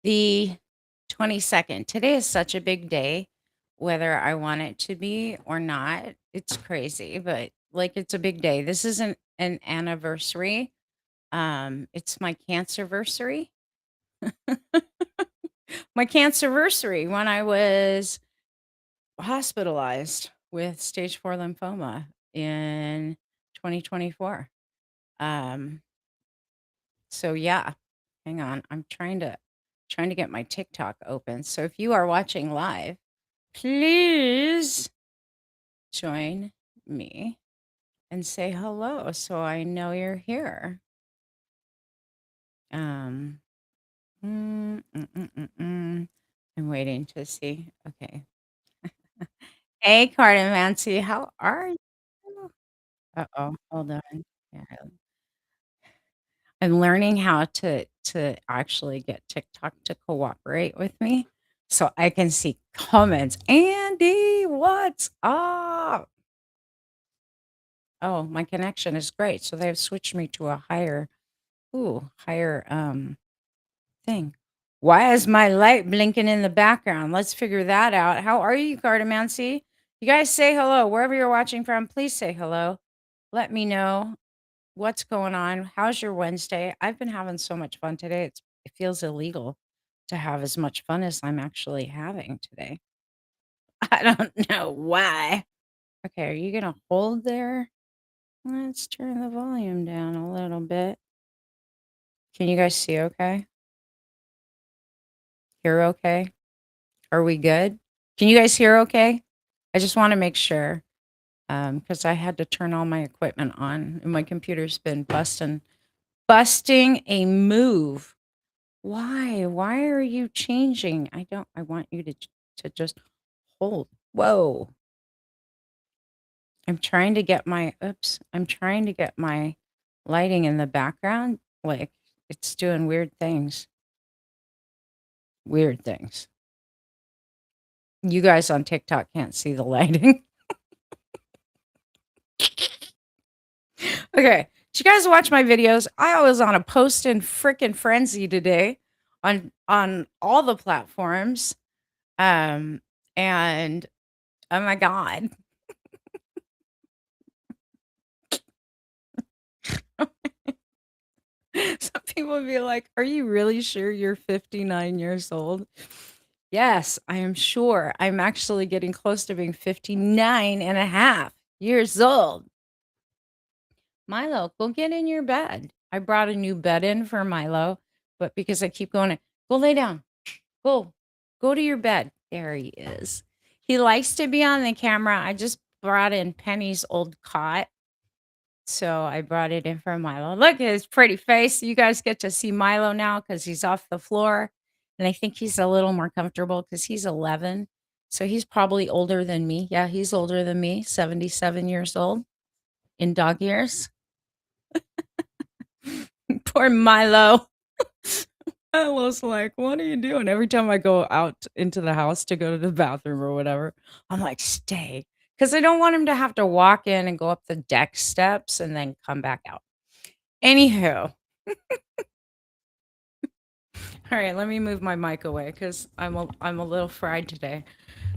The 22nd. Today is such a big day, whether I want it to be or not. It's crazy, but like it's a big day. This isn't an anniversary. It's my cancerversary. My cancerversary when I was hospitalized with stage 4 lymphoma in 2024. Um, so yeah, hang on. I'm trying to get my TikTok open. So if you are watching live, please join me and say hello so I know you're here. Um, I'm waiting to see. Okay. Hey, Cardamancy, how are you? Uh-oh, hold on. Yeah, I'm learning how to actually get TikTok to cooperate with me so I can see comments. Andy, what's up? Oh, my connection is great. So they've switched me to a higher thing. Why is my light blinking in the background? Let's figure that out. How are you, Cardamancy? You guys say hello. Wherever you're watching from, please say hello. Let me know what's going on. How's your Wednesday? I've been having so much fun today. It feels illegal to have as much fun as I'm actually having today. I don't know why. Okay, are you gonna hold there? Let's turn the volume down a little bit. Can you guys see okay? Hear okay? Are we good? Can you guys hear okay? I just want to make sure because I had to turn all my equipment on and my computer's been busting a move. Why? Why are you changing? I want you to just hold. Whoa. I'm trying to get my lighting in the background. Like it's doing weird things. Weird things. You guys on TikTok can't see the lighting. Okay. Did you guys watch my videos? I was on a post in frickin' frenzy today on all the platforms. Um and oh my god. Some people would be like, "Are you really sure you're 59 years old?" Yes, I am sure. I'm actually getting close to being 59 and a half years old. Milo, go get in your bed. I brought a new bed in for Milo, but because I keep going, go lay down. Go. Go to your bed. There he is. He likes to be on the camera. I just brought in Penny's old cot. So I brought it in for Milo. Look at his pretty face. You guys get to see Milo now because he's off the floor. And I think he's a little more comfortable because he's 11. So he's probably older than me. Yeah, he's older than me, 77 years old in dog years. Poor Milo. I was like, what are you doing? Every time I go out into the house to go to the bathroom or whatever, I'm like, stay. Because I don't want him to have to walk in and go up the deck steps and then come back out. Anywho, all right, let me move my mic away because I'm a little fried today.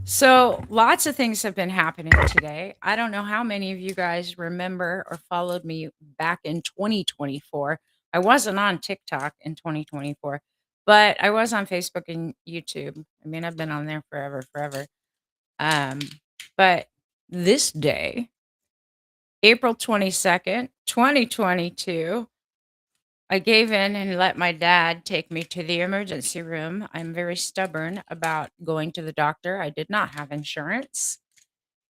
So lots of things have been happening today. I don't know how many of you guys remember or followed me back in 2024. I wasn't on TikTok in 2024, but I was on Facebook and YouTube. I mean, I've been on there forever. Um, but this day, April 22nd, 2022, I gave in and let my dad take me to the emergency room. I'm very stubborn about going to the doctor. I did not have insurance.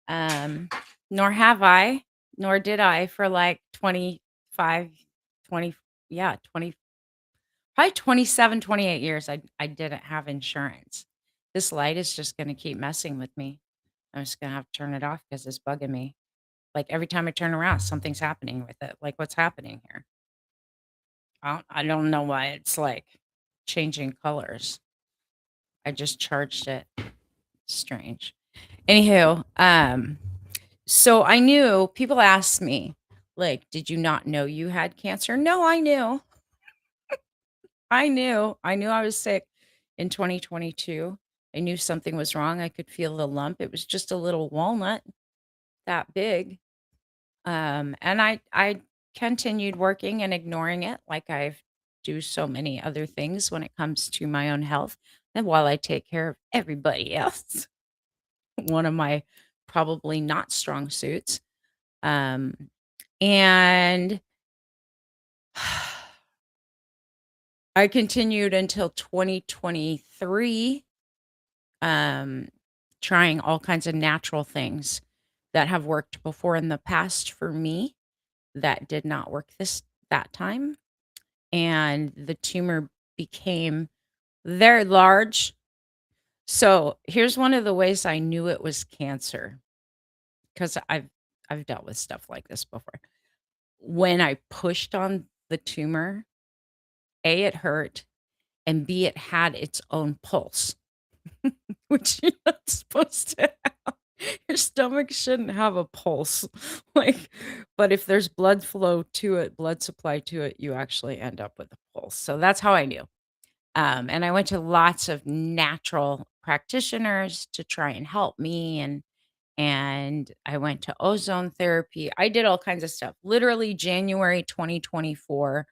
Um, nor have I, nor did I for like 25, 20, yeah, 20, probably 27, 28 years. I didn't have insurance. This light is just going to keep messing with me. I'm just going to have to turn it off because it's bugging me. Like every time I turn around, something's happening with it. Like what's happening here? I don't know why it's like changing colors. I just charged it. Strange. Anywho, so I knew people asked me, like, did you not know you had cancer? No, I knew. I knew. I knew I was sick. in 2022. I knew something was wrong. I could feel the lump. It was just a little walnut that big. And I continued working and ignoring it like I do so many other things when it comes to my own health. And while I take care of everybody else, one of my probably not strong suits. Um, and I continued until 2023, um, trying all kinds of natural things that have worked before in the past for me that did not work that time. And the tumor became very large. So here's one of the ways I knew it was cancer because I've dealt with stuff like this before. When I pushed on the tumor, A, it hurt, and B, it had its own pulse, which you're not supposed to have. Your stomach shouldn't have a pulse. Like, but if there's blood flow to it, blood supply to it, you actually end up with a pulse. So that's how I knew. And I went to lots of natural practitioners to try and help me, and I went to ozone therapy. I did all kinds of stuff. Literally January 2024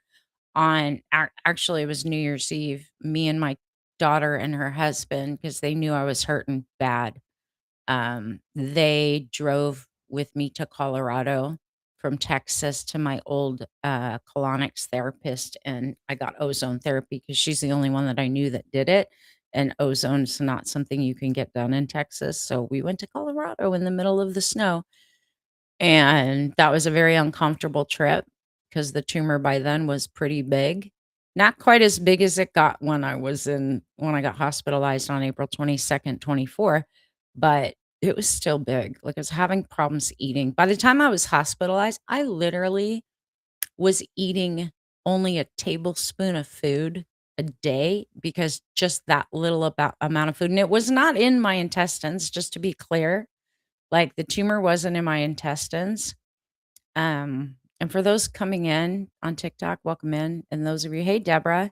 actually it was New Year's Eve, me and my daughter and her husband, because they knew I was hurting bad. They drove with me to Colorado from Texas to my old colonics therapist, and I got ozone therapy because she's the only one that I knew that did it. And ozone's not something you can get done in Texas. So we went to Colorado in the middle of the snow. And that was a very uncomfortable trip because the tumor by then was pretty big. Not quite as big as it got when I got hospitalized on April 22nd, 24, but it was still big. Like I was having problems eating. By the time I was hospitalized, I literally was eating only a tablespoon of food a day because just that little about amount of food. And it was not in my intestines, just to be clear. Like the tumor wasn't in my intestines. And for those coming in on TikTok, welcome in. And those of you, hey, Deborah,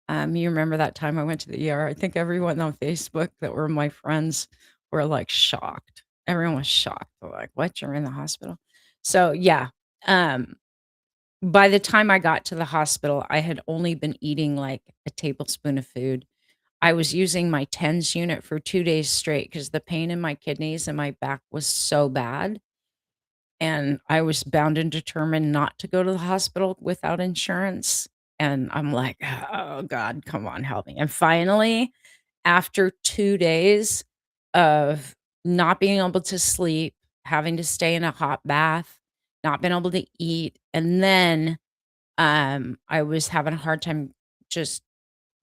you remember that time I went to the ER? I think everyone on Facebook that were my friends were like shocked. Everyone was shocked. They're like, what? You're in the hospital? So, yeah. Um, by the time I got to the hospital, I had only been eating like a tablespoon of food. I was using my TENS unit for 2 days straight because the pain in my kidneys and my back was so bad. And I was bound and determined not to go to the hospital without insurance. And I'm like, "Oh god, come on, help me." And finally, after 2 days of not being able to sleep, having to stay in a hot bath, not being able to eat, and then, I was having a hard time just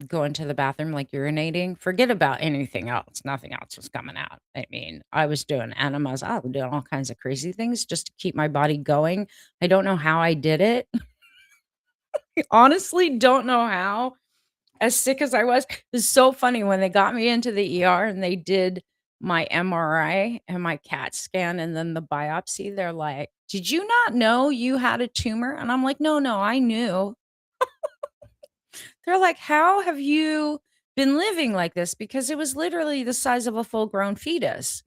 going to the bathroom, like urinating, forget about anything else. Nothing else was coming out. I mean, I was doing enemas. I was doing all kinds of crazy things just to keep my body going. I don't know how I did it. I honestly don't know how. As sick as I was, it's so funny when they got me into the ER and they did my MRI and my CAT scan and then the biopsy. They're like, "Did you not know you had a tumor?" And I'm like, "No, no, I knew." They're like, "How have you been living like this?" Because it was literally the size of a full-grown fetus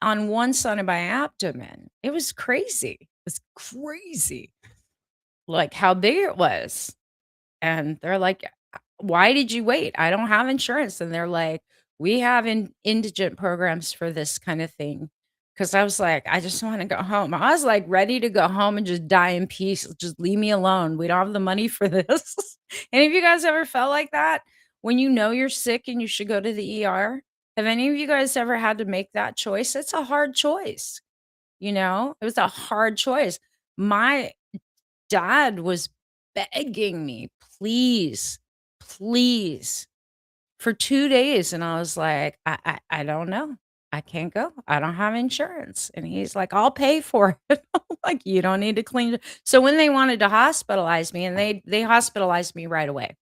on one side of my abdomen. It was crazy. It was crazy, like, how big it was. And they're like, Why did you wait? I don't have insurance." And they're like, "We have indigent programs for this kind of thing." Because I was like, "I just wanna go home." I was, like, ready to go home and just die in peace. Just leave me alone. We don't have the money for this. Any of you guys ever felt like that? When you know you're sick and you should go to the ER? Have any of you guys ever had to make that choice? It's a hard choice, you know? It was a hard choice. My dad was begging me, "Please, please," for 2 days, and I was like, I don't know. I can't go. I don't have insurance." And he's like, "I'll pay for it." I'm like, "You don't need to clean." So when they wanted to hospitalize me, and they hospitalized me right away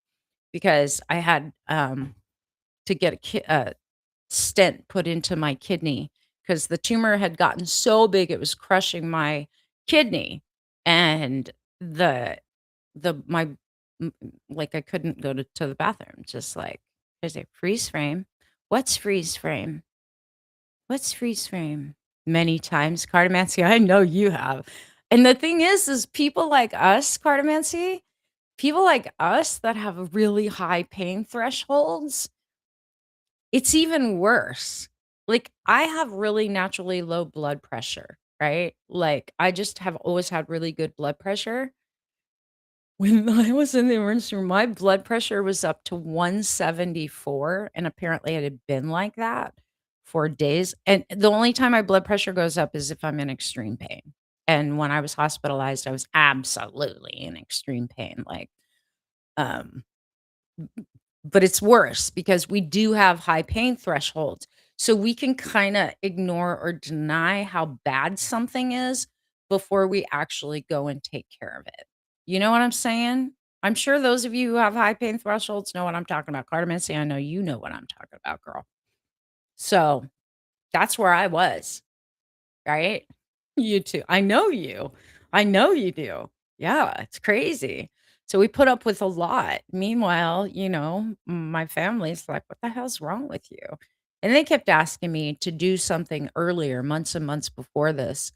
because I had, to get a stent put into my kidney because the tumor had gotten so big, it was crushing my kidney, and the my like, I couldn't go to the bathroom, just like I say freeze frame? What's freeze frame? What's freeze frame? Many times, cartomancy, I know you have. And the thing is people like us, cartomancy, people like us that have really high pain thresholds, it's even worse. Like, I have really naturally low blood pressure, right? Like, I just have always had really good blood pressure. When I was in the emergency room, my blood pressure was up to 174, and apparently it had been like that for days, and the only time my blood pressure goes up is if I'm in extreme pain, and when I was hospitalized, I was absolutely in extreme pain, like, um but it's worse because we do have high pain thresholds. So we can kinda ignore or deny how bad something is before we actually go and take care of it. You know what I'm saying? I'm sure those of you who have high pain thresholds know what I'm talking about. Cardamancy, I know you know what I'm talking about, girl. So, that's where I was. Right? You too. I know you. I know you do. Yeah, it's crazy. So we put up with a lot. Meanwhile, my family's like, "What the hell's wrong with you?" And they kept asking me to do something earlier, months and months before this.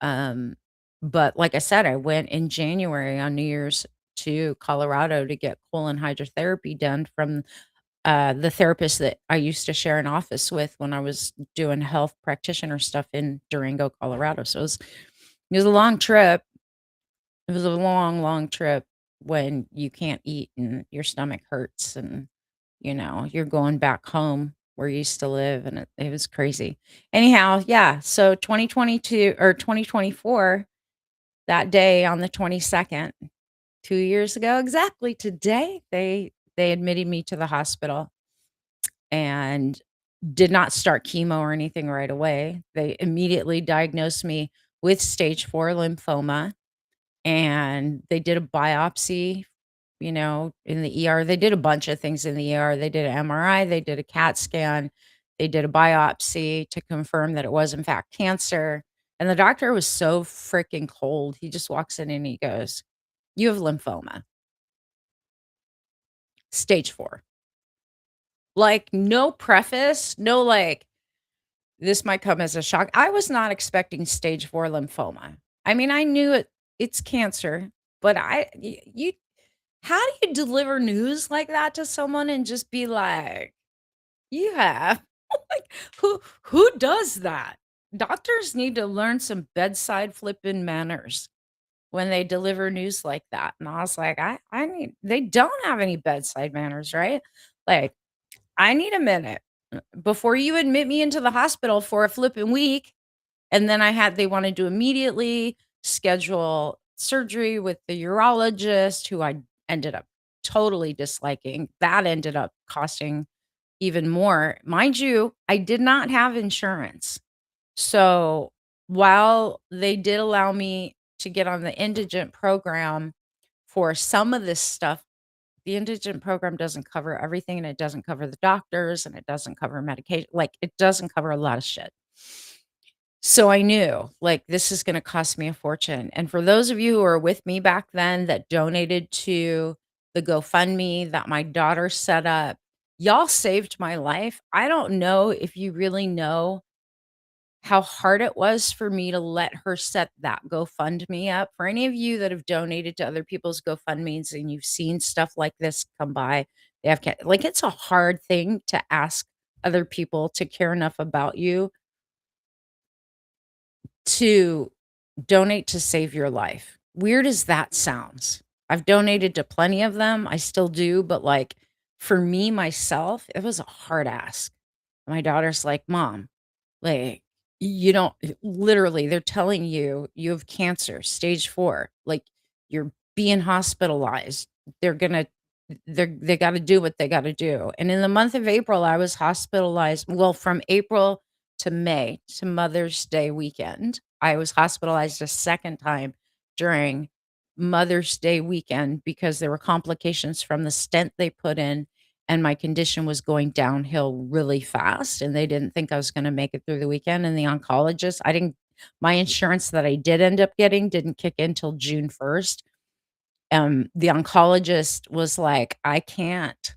Um, but like I said, I went in January on New Year's to Colorado to get colon hydrotherapy done from the therapist that I used to share an office with when I was doing health practitioner stuff in Durango, Colorado. So it was a long trip. It was a long, long trip when you can't eat and your stomach hurts and you're going back home where you used to live and it was crazy. Anyhow, yeah, so 2022 or 2024, that day on the 22nd, 2 years ago exactly today, they admitted me to the hospital and did not start chemo or anything right away. They immediately diagnosed me with stage 4 lymphoma, and they did a biopsy, in the ER. They did a bunch of things in the ER. They did an MRI, they did a CAT scan, they did a biopsy to confirm that it was in fact cancer, and the doctor was so freaking cold. He just walks in and he goes, "You have lymphoma, stage 4." Like, no preface, no, like, this might come as a shock. I was not expecting stage 4 lymphoma. I mean, I knew it's cancer, but you how do you deliver news like that to someone and just be like, "You have" like, who does that? Doctors need to learn some bedside flipping manners when they deliver news like that, and I was like, I need" they don't have any bedside manners, right? Like, "I need a minute, before you admit me into the hospital for a flipping week." And then they wanted to immediately schedule surgery with the urologist who I ended up totally disliking. That ended up costing even more. Mind you, I did not have insurance. So, while they did allow me to get on the indigent program for some of this stuff, the indigent program doesn't cover everything, and it doesn't cover the doctors, and it doesn't cover medication, like, it doesn't cover a lot of shit. So I knew, like, this is gonna cost me a fortune, and for those of you who were with me back then that donated to the GoFundMe that my daughter set up, y'all saved my life. I don't know if you really know how hard it was for me to let her set that GoFundMe up. For any of you that have donated to other people's GoFundMes and you've seen stuff like this come by, like, it's a hard thing to ask other people to care enough about you to donate to save your life. Weird as that sounds. I've donated to plenty of them, I still do, but, like, for me, myself, it was a hard ask. My daughter's like, "Mom, like, you don't" literally, they're telling you, "You have cancer, stage 4, like, you're being hospitalized. They're gonna they gotta do what they gotta do." And in the month of April, I was hospitalized well, from April to May, to Mother's Day weekend. I was hospitalized a second time during Mother's Day weekend because there were complications from the stent they put in, and my condition was going downhill really fast, and they didn't think I was gonna make it through the weekend, and the oncologist I didn't my insurance that I did end up getting didn't kick in till June 1st. The oncologist was like, "I can't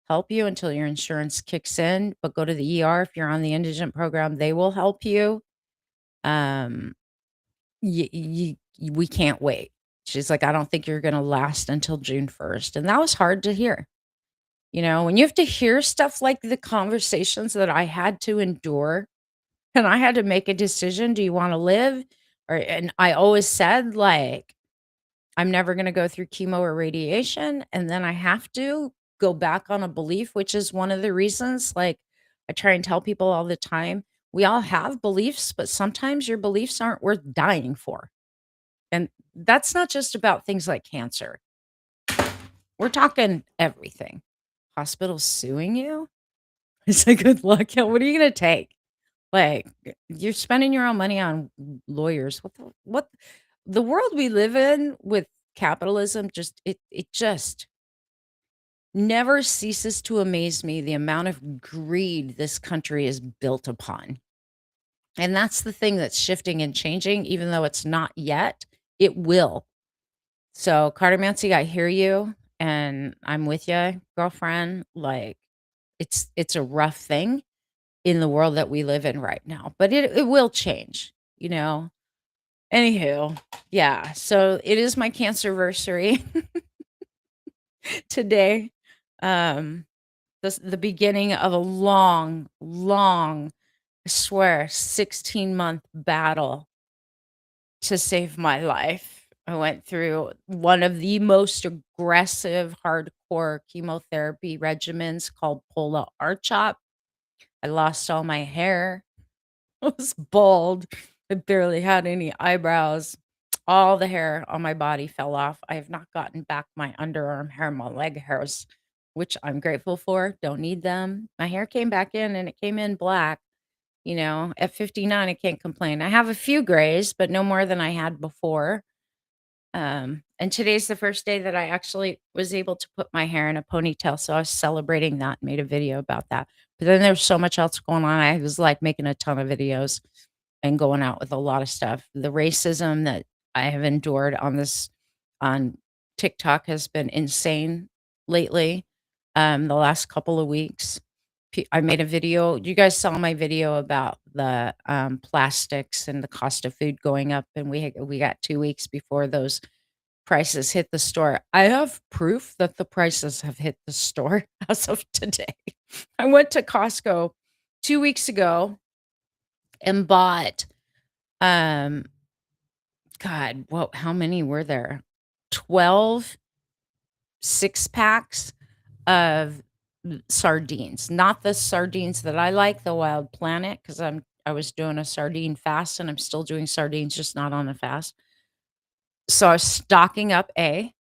help you until your insurance kicks in, but go to the ER if you're on the indigent program, they will help you. Um, we can't wait." She's like, "I don't think you're gonna last until June 1st." And that was hard to hear. When you have to hear stuff like the conversations that I had to endure, and I had to make a decision, do you wanna live? And I always said, like, I'm never gonna go through chemo or radiation, and then I have to go back on a belief, which is one of the reasons, like, I try and tell people all the time, we all have beliefs, but sometimes your beliefs aren't worth dying for. And that's not just about things like cancer. We're talking everything. Hospitals suing you? It's like, good luck. Yeah, what are you gonna take? Like, you're spending your own money on lawyers. The world we live in with capitalism it just never ceases to amaze me the amount of greed this country is built upon. And that's the thing that's shifting and changing, even though it's not yet, it will. So, Cartomancy, I hear you and I'm with you, girlfriend. Like, it's a rough thing in the world that we live in right now, but it will change, you know. Anywho, yeah. So it is my cancerversary today. Um, the beginning of a long, long, I swear, 16-month battle to save my life. I went through one of the most aggressive, hardcore chemotherapy regimens called Pola R-CHOP. I lost all my hair. I was bald. I barely had any eyebrows. All the hair on my body fell off. I have not gotten back my underarm hair, my leg hairs, which I'm grateful for. Don't need them. My hair came back in and it came in black. At 59, I can't complain. I have a few grays, but no more than I had before. And today's the first day that I actually was able to put my hair in a ponytail, so I was celebrating that, made a video about that. But then there's so much else going on. I was, like, making a ton of videos and going out with a lot of stuff. The racism that I have endured on TikTok has been insane lately, the last couple of weeks. I made a video. You guys saw my video about the, plastics and the cost of food going up, and we got 2 weeks before those prices hit the store. I have proof that the prices have hit the store as of today. I went to Costco 2 weeks ago and bought, um, God, how many were there? 12 six-packs of sardines. Not the sardines that I like, the Wild Planet, because I was doing a sardine fast, and I'm still doing sardines, just not on a fast. So I was stocking up, A,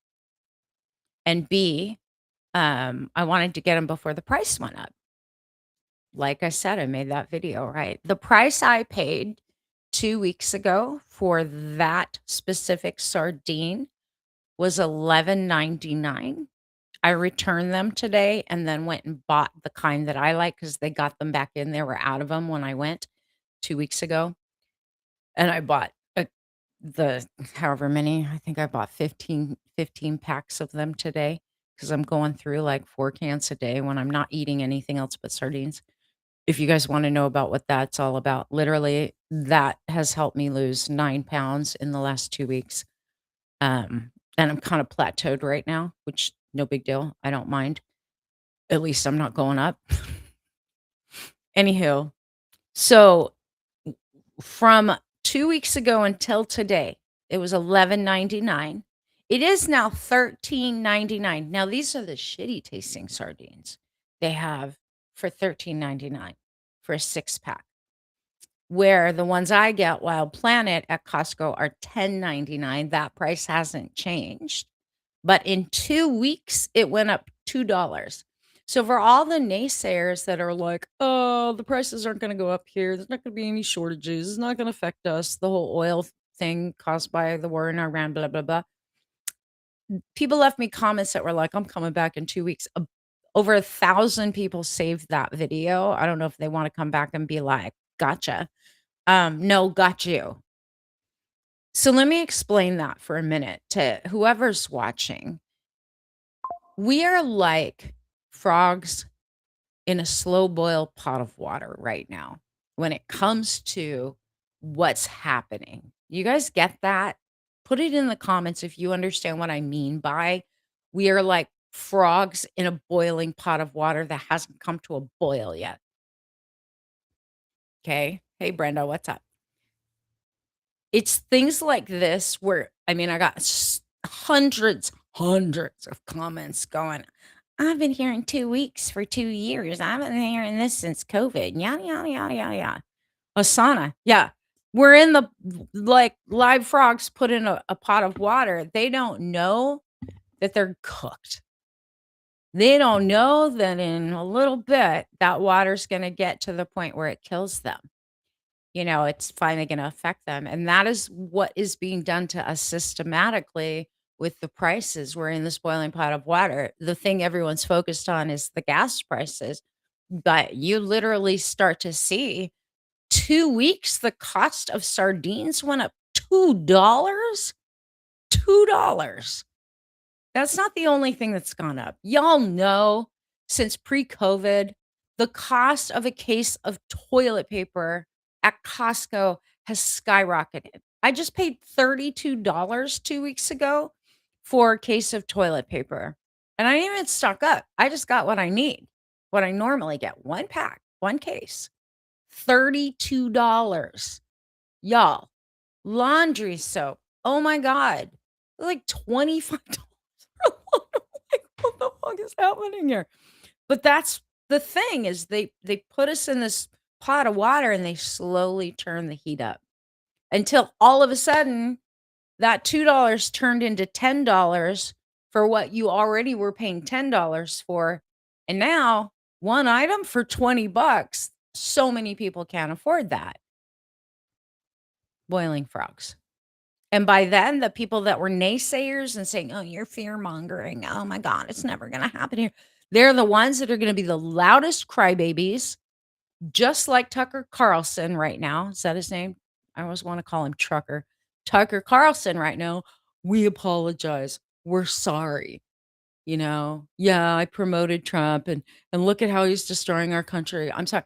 and B, I wanted to get them before the price went up. Like I said, I made that video, right? The price I paid 2 weeks ago for that specific sardine was $11.99. I returned them today and then went and bought the kind that I like because they got them back in. They were out of them when I went 2 weeks ago, and I bought, the however many, I think I bought 15 packs of them today because 'cause I'm going through, like, 4 cans a day when I'm not eating anything else but sardines. If you guys wanna know about what that's all about, literally, that has helped me lose 9 pounds in the last 2 weeks. And I'm kinda plateaued right now, which no big deal, I don't mind. At least I'm not going up. Anywho, so from 2 weeks ago until today, it was $11.99. It is now $13.99. Now, these are the shitty tasting sardines they have for $13.99 for a six-pack, where the ones I get, Wild Planet, at Costco are $10.99. That price hasn't changed. But in 2 weeks, it went up $2. So for all the naysayers that are like, "Oh, the prices aren't gonna go up here. There's not gonna be any shortages. It's not gonna affect us. The whole oil thing caused by the war in Iran, blah, blah, blah." People left me comments that were like, "I'm coming back in 2 weeks." Over 1,000 people saved that video. I don't know if they wanna come back and be like, "Gotcha." No, got you. So let me explain that for a minute to whoever's watching. We are like frogs in a slow boil pot of water right now when it comes to what's happening. You guys get that? Put it in the comments if you understand what I mean by we are like frogs in a boiling pot of water that hasn't come to a boil yet. Okay. Hey, Brenda, what's up? It's things like this where, I mean, I got hundreds of comments going, I've been here in 2 weeks for 2 years. I've been hearing this since COVID. Yada, yada, yada, yada, yada. Asana. Yeah. We're in the like live frogs put in a pot of water. They don't know that they're cooked. They don't know that in a little bit that water's going to get to the point where it kills them. It's finally going to affect them. And that is what is being done to us systematically with the prices. We're in this boiling pot of water. The thing everyone's focused on is the gas prices. But you literally start to see 2 weeks, the cost of sardines went up $2. $2. That's not the only thing that's gone up. Y'all know since pre-COVID, the cost of a case of toilet paper at Costco has skyrocketed. I just paid $32 2 weeks ago for a case of toilet paper. And I didn't even stock up. I just got what I need, what I normally get. One pack, one case, $32. Y'all, laundry soap. Oh my God. Like $25. Like, what the fuck is happening here? But that's the thing is they put us in this pot of water and they slowly turn the heat up until all of a sudden that $2 turned into $10 for what you already were paying $10 for. And now one item for $20. So many people can't afford that. Boiling frogs. And by then, the people that were naysayers and saying, "Oh, you're fear mongering. Oh my God, it's never going to happen here." They're the ones that are going to be the loudest crybabies, just like Tucker Carlson right now. Is that his name? I always want to call him Trucker. Tucker Carlson right now. We apologize. We're sorry. Yeah, I promoted Trump and look at how he's destroying our country. I'm sorry.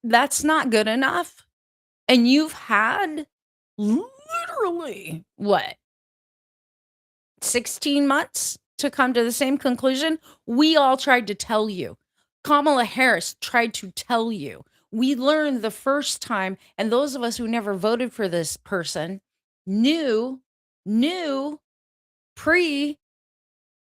That's not good enough. And you've had literally what? 16 months to come to the same conclusion? We all tried to tell you. Kamala Harris tried to tell you. We learned the first time, and those of us who never voted for this person knew pre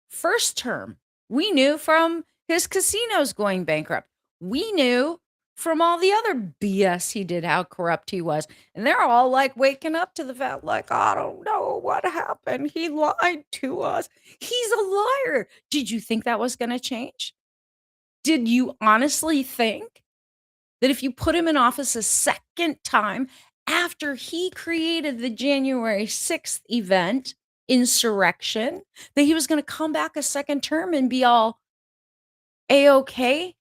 first term. We knew from his casinos going bankrupt. We knew from all the other BS he did how corrupt he was. And they're all like waking up to the fact, like, I don't know what happened. He lied to us. He's a liar. Did you think that was going to change? Did you honestly think that if you put him in office a second time after he created the January 6th event, insurrection, that he was going to come back a second term and be all A-okay?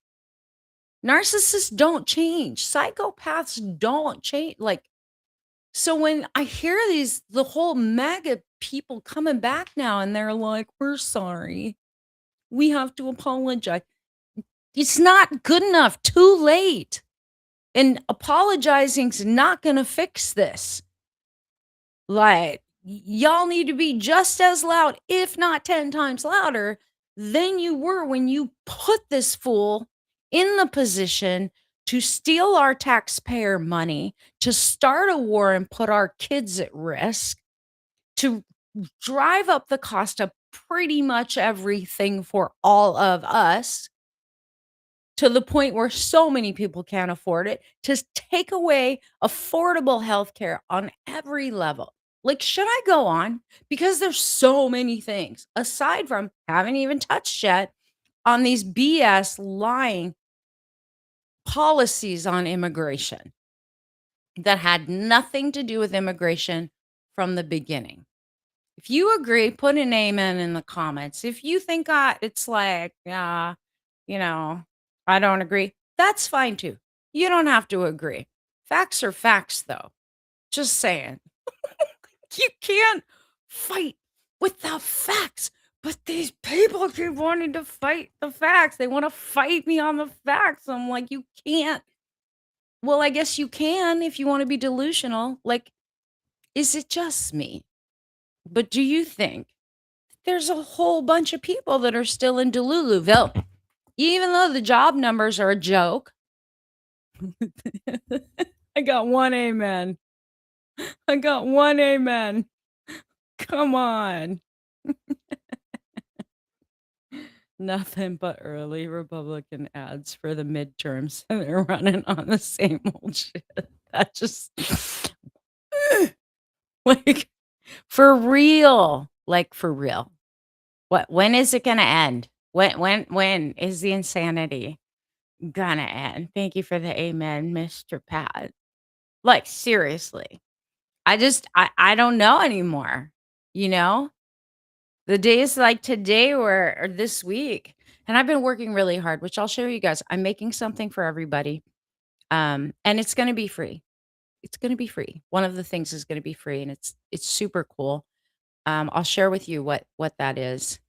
Narcissists don't change. Psychopaths don't change. Like, so when I hear the whole MAGA people coming back now and they're like, we're sorry. We have to apologize. It's not good enough. Too late. And apologizing's not going to fix this. Like, y'all need to be just as loud, if not 10 times louder, than you were when you put this fool in the position to steal our taxpayer money, to start a war and put our kids at risk, to drive up the cost of pretty much everything for all of us, to the point where so many people can't afford it, to take away affordable healthcare on every level. Like, should I go on? Because there's so many things, aside from haven't even touched yet, on these BS lying policies on immigration that had nothing to do with immigration from the beginning. If you agree, put an amen in the comments. If you think it's like, yeah, I don't agree, that's fine too. You don't have to agree. Facts are facts, though. Just saying. You can't fight with the facts. But these people keep wanting to fight the facts. They want to fight me on the facts. I'm like, you can't. Well, I guess you can if you want to be delusional. Like, is it just me? But do you think there's a whole bunch of people that are still in Deluluville, even though the job numbers are a joke? I got one amen. I got one amen. Come on. Nothing but early Republican ads for the midterms, and they're running on the same old shit. That just like for real. Like for real. When is it gonna end? When is the insanity gonna end? Thank you for the amen, Mr. Pat. Like seriously. I don't know anymore. You know? The days like today or this week, and I've been working really hard, which I'll show you guys. I'm making something for everybody, and it's gonna be free. It's gonna be free. One of the things is gonna be free, and it's super cool. I'll share with you what that is,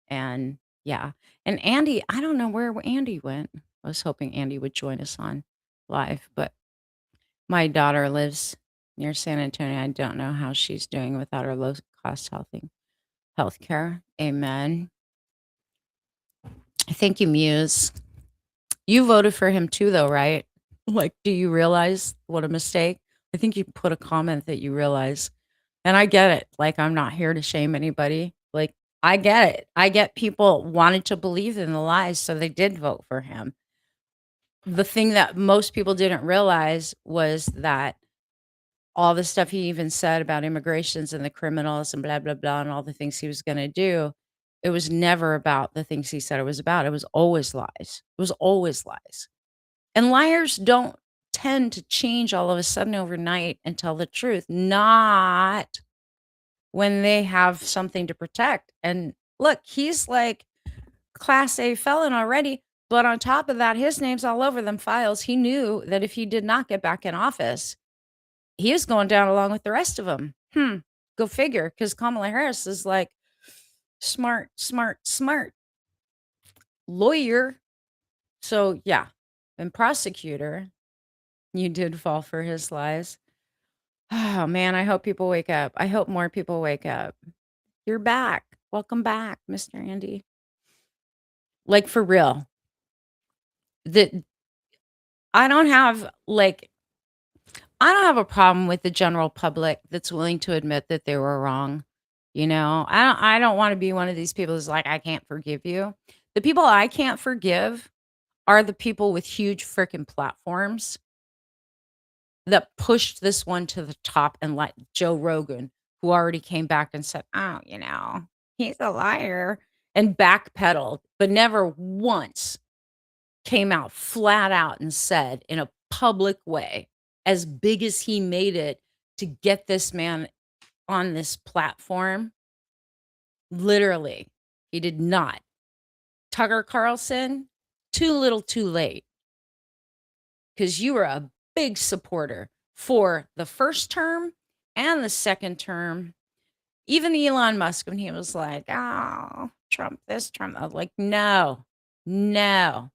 and yeah. And Andy, I don't know where Andy went. I was hoping Andy would join us on live, but my daughter lives near San Antonio. I don't know how she's doing without her low cost healthcare. Amen. Thank you, Muse. You voted for him too, though, right? Like, do you realize what a mistake? I think you put a comment that you realize, and I get it. Like, I'm not here to shame anybody. Like, I get it. I get people wanted to believe in the lies, so they did vote for him. The thing that most people didn't realize was that all the stuff he even said about immigrations and the criminals and blah, blah, blah, and all the things he was going to do, it was never about the things he said it was about. It was always lies. It was always lies. And liars don't tend to change all of a sudden overnight and tell the truth, not when they have something to protect. And look, he's like class A felon already. But on top of that, his name's all over them files. He knew that if he did not get back in office, he was going down along with the rest of them. Go figure. Because Kamala Harris is like smart, smart, smart lawyer. So yeah, and prosecutor, you did fall for his lies. Oh man, I hope people wake up. I hope more people wake up. You're back. Welcome back, Mr. Andy. Like for real. That I don't have like I don't have a problem with the general public that's willing to admit that they were wrong. I don't want to be one of these people who's like, I can't forgive you. The people I can't forgive are the people with huge freaking platforms that pushed this one to the top, and like Joe Rogan, who already came back and said, oh, he's a liar, and backpedaled, but never once came out flat out and said in a public way, as big as he made it to get this man on this platform, literally, he did not. Tucker Carlson, too little too late, because you were a big supporter for the first term and the second term. Even Elon Musk, when he was like, oh, Trump this, Trump that, like, no. And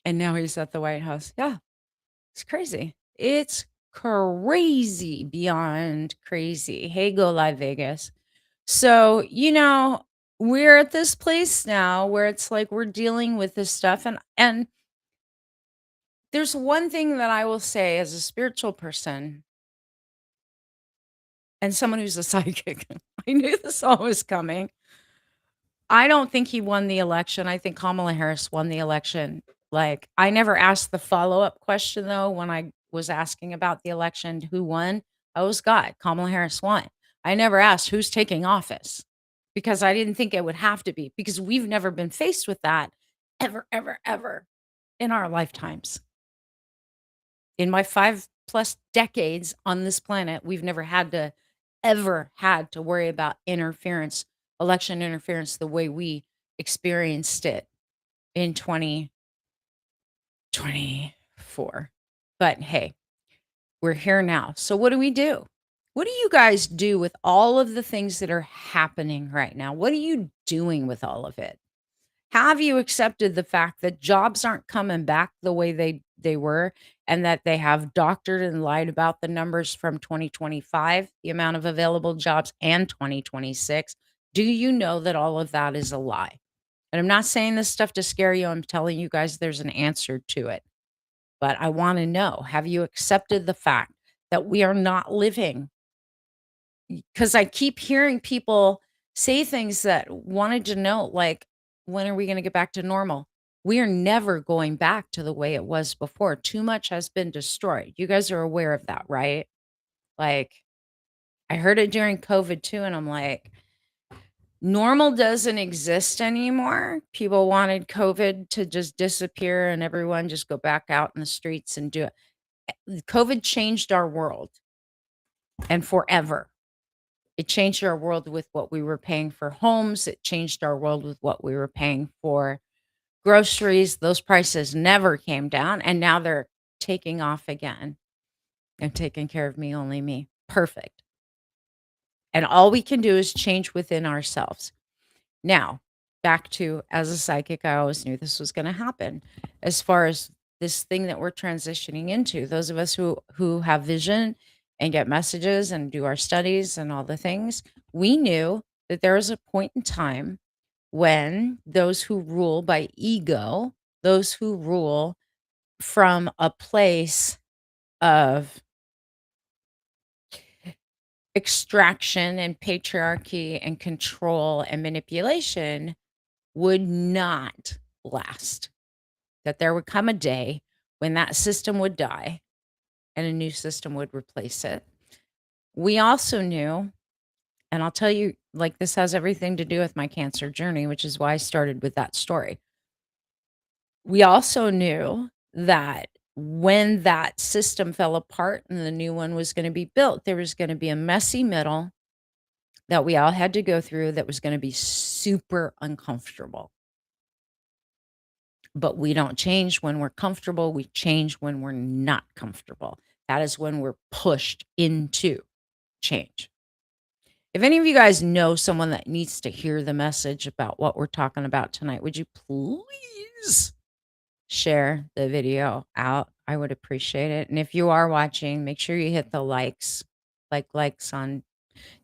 now he's at the White House. Yeah, it's crazy. It's crazy beyond crazy. Hey, go live Vegas. So, we're at this place now where it's like we're dealing with this stuff. And there's one thing that I will say as a spiritual person and someone who's a psychic. I knew this all was coming. I don't think he won the election. I think Kamala Harris won the election. Like, I never asked the follow-up question, though, when I was asking about the election, who won? Oh, it was God. Kamala Harris won. I never asked who's taking office because I didn't think it would have to be, because we've never been faced with that ever, ever, ever in our lifetimes. In my 5+ decades on this planet, we've never ever had to worry about interference, election interference, the way we experienced it in 2024. But hey, we're here now. So what do we do? What do you guys do with all of the things that are happening right now? What are you doing with all of it? Have you accepted the fact that jobs aren't coming back the way they were, and that they have doctored and lied about the numbers from 2025, the amount of available jobs, and 2026? Do you know that all of that is a lie? And I'm not saying this stuff to scare you. I'm telling you guys there's an answer to it. But I want to know, have you accepted the fact that we are not living? Because I keep hearing people say things that wanted to know, like, when are we going to get back to normal? We are never going back to the way it was before. Too much has been destroyed. You guys are aware of that, right? Like, I heard it during COVID too, and I'm like, normal doesn't exist anymore. People wanted COVID to just disappear and everyone just go back out in the streets and do it. COVID changed our world and forever. It changed our world with what we were paying for homes. It changed our world with what we were paying for groceries. Those prices never came down, and now they're taking off again and taking care of me, only me. Perfect. And all we can do is change within ourselves. Now, back to, as a psychic, I always knew this was going to happen. As far as this thing that we're transitioning into, those of us who have vision and get messages and do our studies and all the things, we knew that there was a point in time when those who rule by ego, those who rule from a place of extraction and patriarchy and control and manipulation, would not last. That there would come a day when that system would die and a new system would replace it. We also knew, and I'll tell you, like, this has everything to do with my cancer journey, which is why I started with that story. We also knew that when that system fell apart and the new one was going to be built, there was going to be a messy middle that we all had to go through that was going to be super uncomfortable. But we don't change when we're comfortable. We change when we're not comfortable. That is when we're pushed into change. If any of you guys know someone that needs to hear the message about what we're talking about tonight, would you please share the video out? I would appreciate it. And if you are watching, make sure you hit the likes on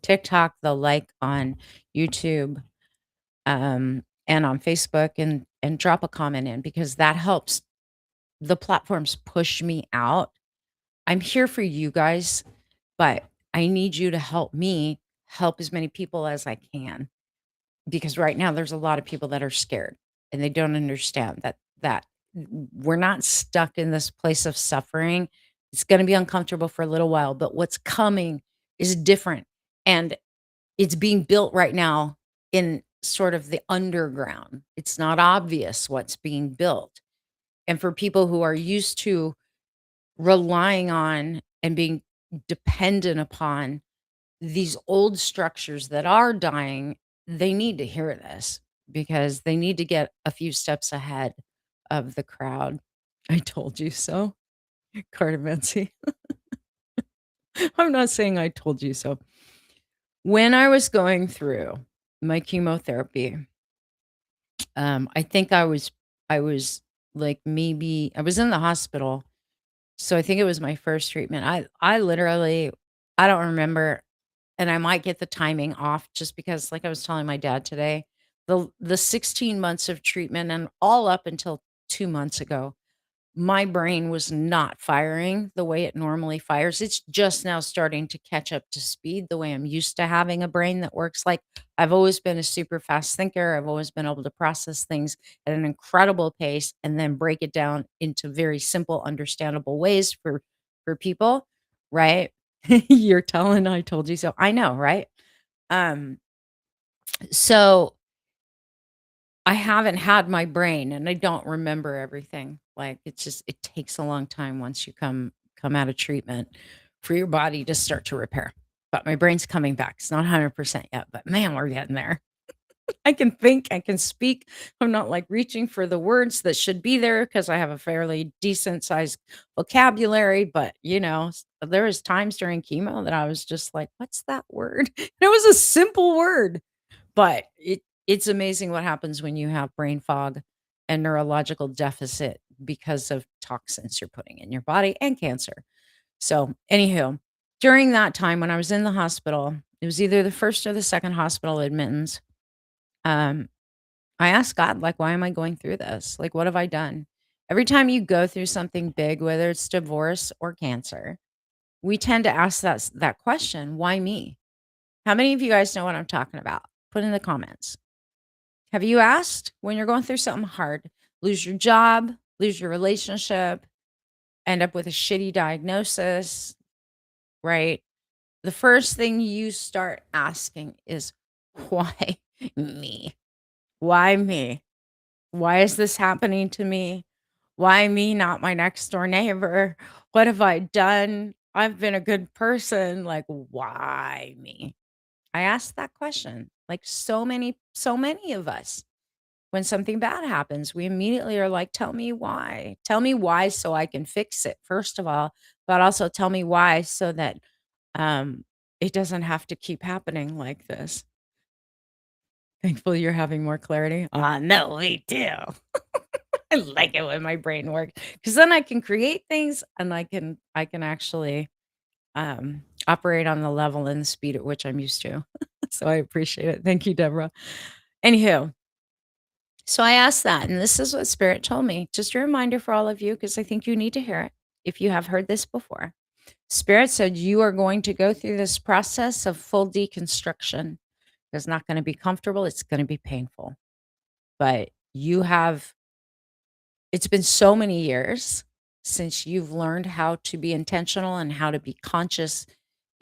TikTok, the like on YouTube, and on Facebook, and drop a comment in, because that helps the platforms push me out. I'm here for you guys, but I need you to help me help as many people as I can, because right now there's a lot of people that are scared and they don't understand that we're not stuck in this place of suffering. It's going to be uncomfortable for a little while, but what's coming is different, and it's being built right now in sort of the underground. It's not obvious what's being built. And for people who are used to relying on and being dependent upon these old structures that are dying, they need to hear this, because they need to get a few steps ahead of the crowd. I told you so, Carter Mency. I'm not saying I told you so. When I was going through my chemotherapy, I think I was like, maybe I was in the hospital. So I think it was my first treatment. I literally, I don't remember, and I might get the timing off, just because, like I was telling my dad today, the 16 months of treatment and all up until 2 months ago, my brain was not firing the way it normally fires. It's just now starting to catch up to speed the way I'm used to having a brain that works. Like, I've always been a super fast thinker. I've always been able to process things at an incredible pace and then break it down into very simple, understandable ways for people, right? You're telling I told you so. I know, right? Um, so I haven't had my brain, and I don't remember everything. Like, it's just, it takes a long time once you come out of treatment for your body to start to repair. But my brain's coming back. It's not 100% yet, but man, we're getting there. I can think, I can speak. I'm not like reaching for the words that should be there because I have a fairly decent sized vocabulary. But, there was times during chemo that I was just like, what's that word? It was a simple word, but it's amazing what happens when you have brain fog and neurological deficit because of toxins you're putting in your body and cancer. So, anywho, during that time when I was in the hospital, it was either the first or the second hospital admittance. Um, I asked God, like, why am I going through this? Like, what have I done? Every time you go through something big, whether it's divorce or cancer, we tend to ask that question, why me? How many of you guys know what I'm talking about? Put in the comments. Have you asked when you're going through something hard, lose your job, lose your relationship, end up with a shitty diagnosis, right? The first thing you start asking is, why me? Why me? Why is this happening to me? Why me, not my next door neighbor? What have I done? I've been a good person. Like, why me? I asked that question. Like so many of us, when something bad happens, we immediately are like, tell me why. Tell me why so I can fix it, first of all, but also tell me why so that um it doesn't have to keep happening like this. Thankfully, you're having more clarity. No, me too. I like it when my brain works because then I can create things and I can actually operate on the level and the speed at which I'm used to. So I appreciate it. Thank you, Deborah. Anywho, so I asked that, and this is what Spirit told me. Just a reminder for all of you, because I think you need to hear it if you have heard this before. Spirit said you are going to go through this process of full deconstruction. It's not going to be comfortable, it's going to be painful. But it's been so many years since you've learned how to be intentional and how to be conscious.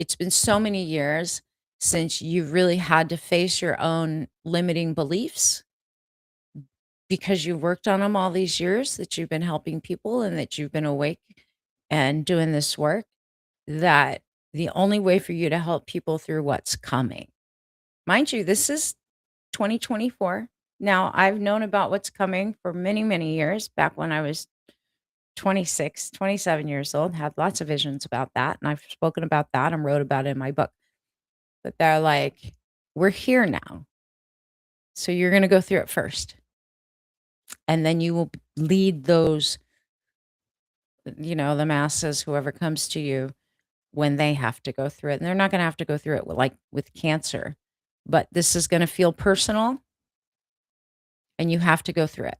It's been so many years since you've really had to face your own limiting beliefs because you've worked on them all these years that you've been helping people and that you've been awake and doing this work, that the only way for you to help people through what's coming. Mind you, this is 2024. Now, I've known about what's coming for many, many years, back when I was 26, 27 years old, had lots of visions about that. And I've spoken about that and wrote about it in my book. But they're like, we're here now. So you're going to go through it first. And then you will lead those, the masses, whoever comes to you, when they have to go through it. And they're not going to have to go through it like with cancer, but this is going to feel personal and you have to go through it.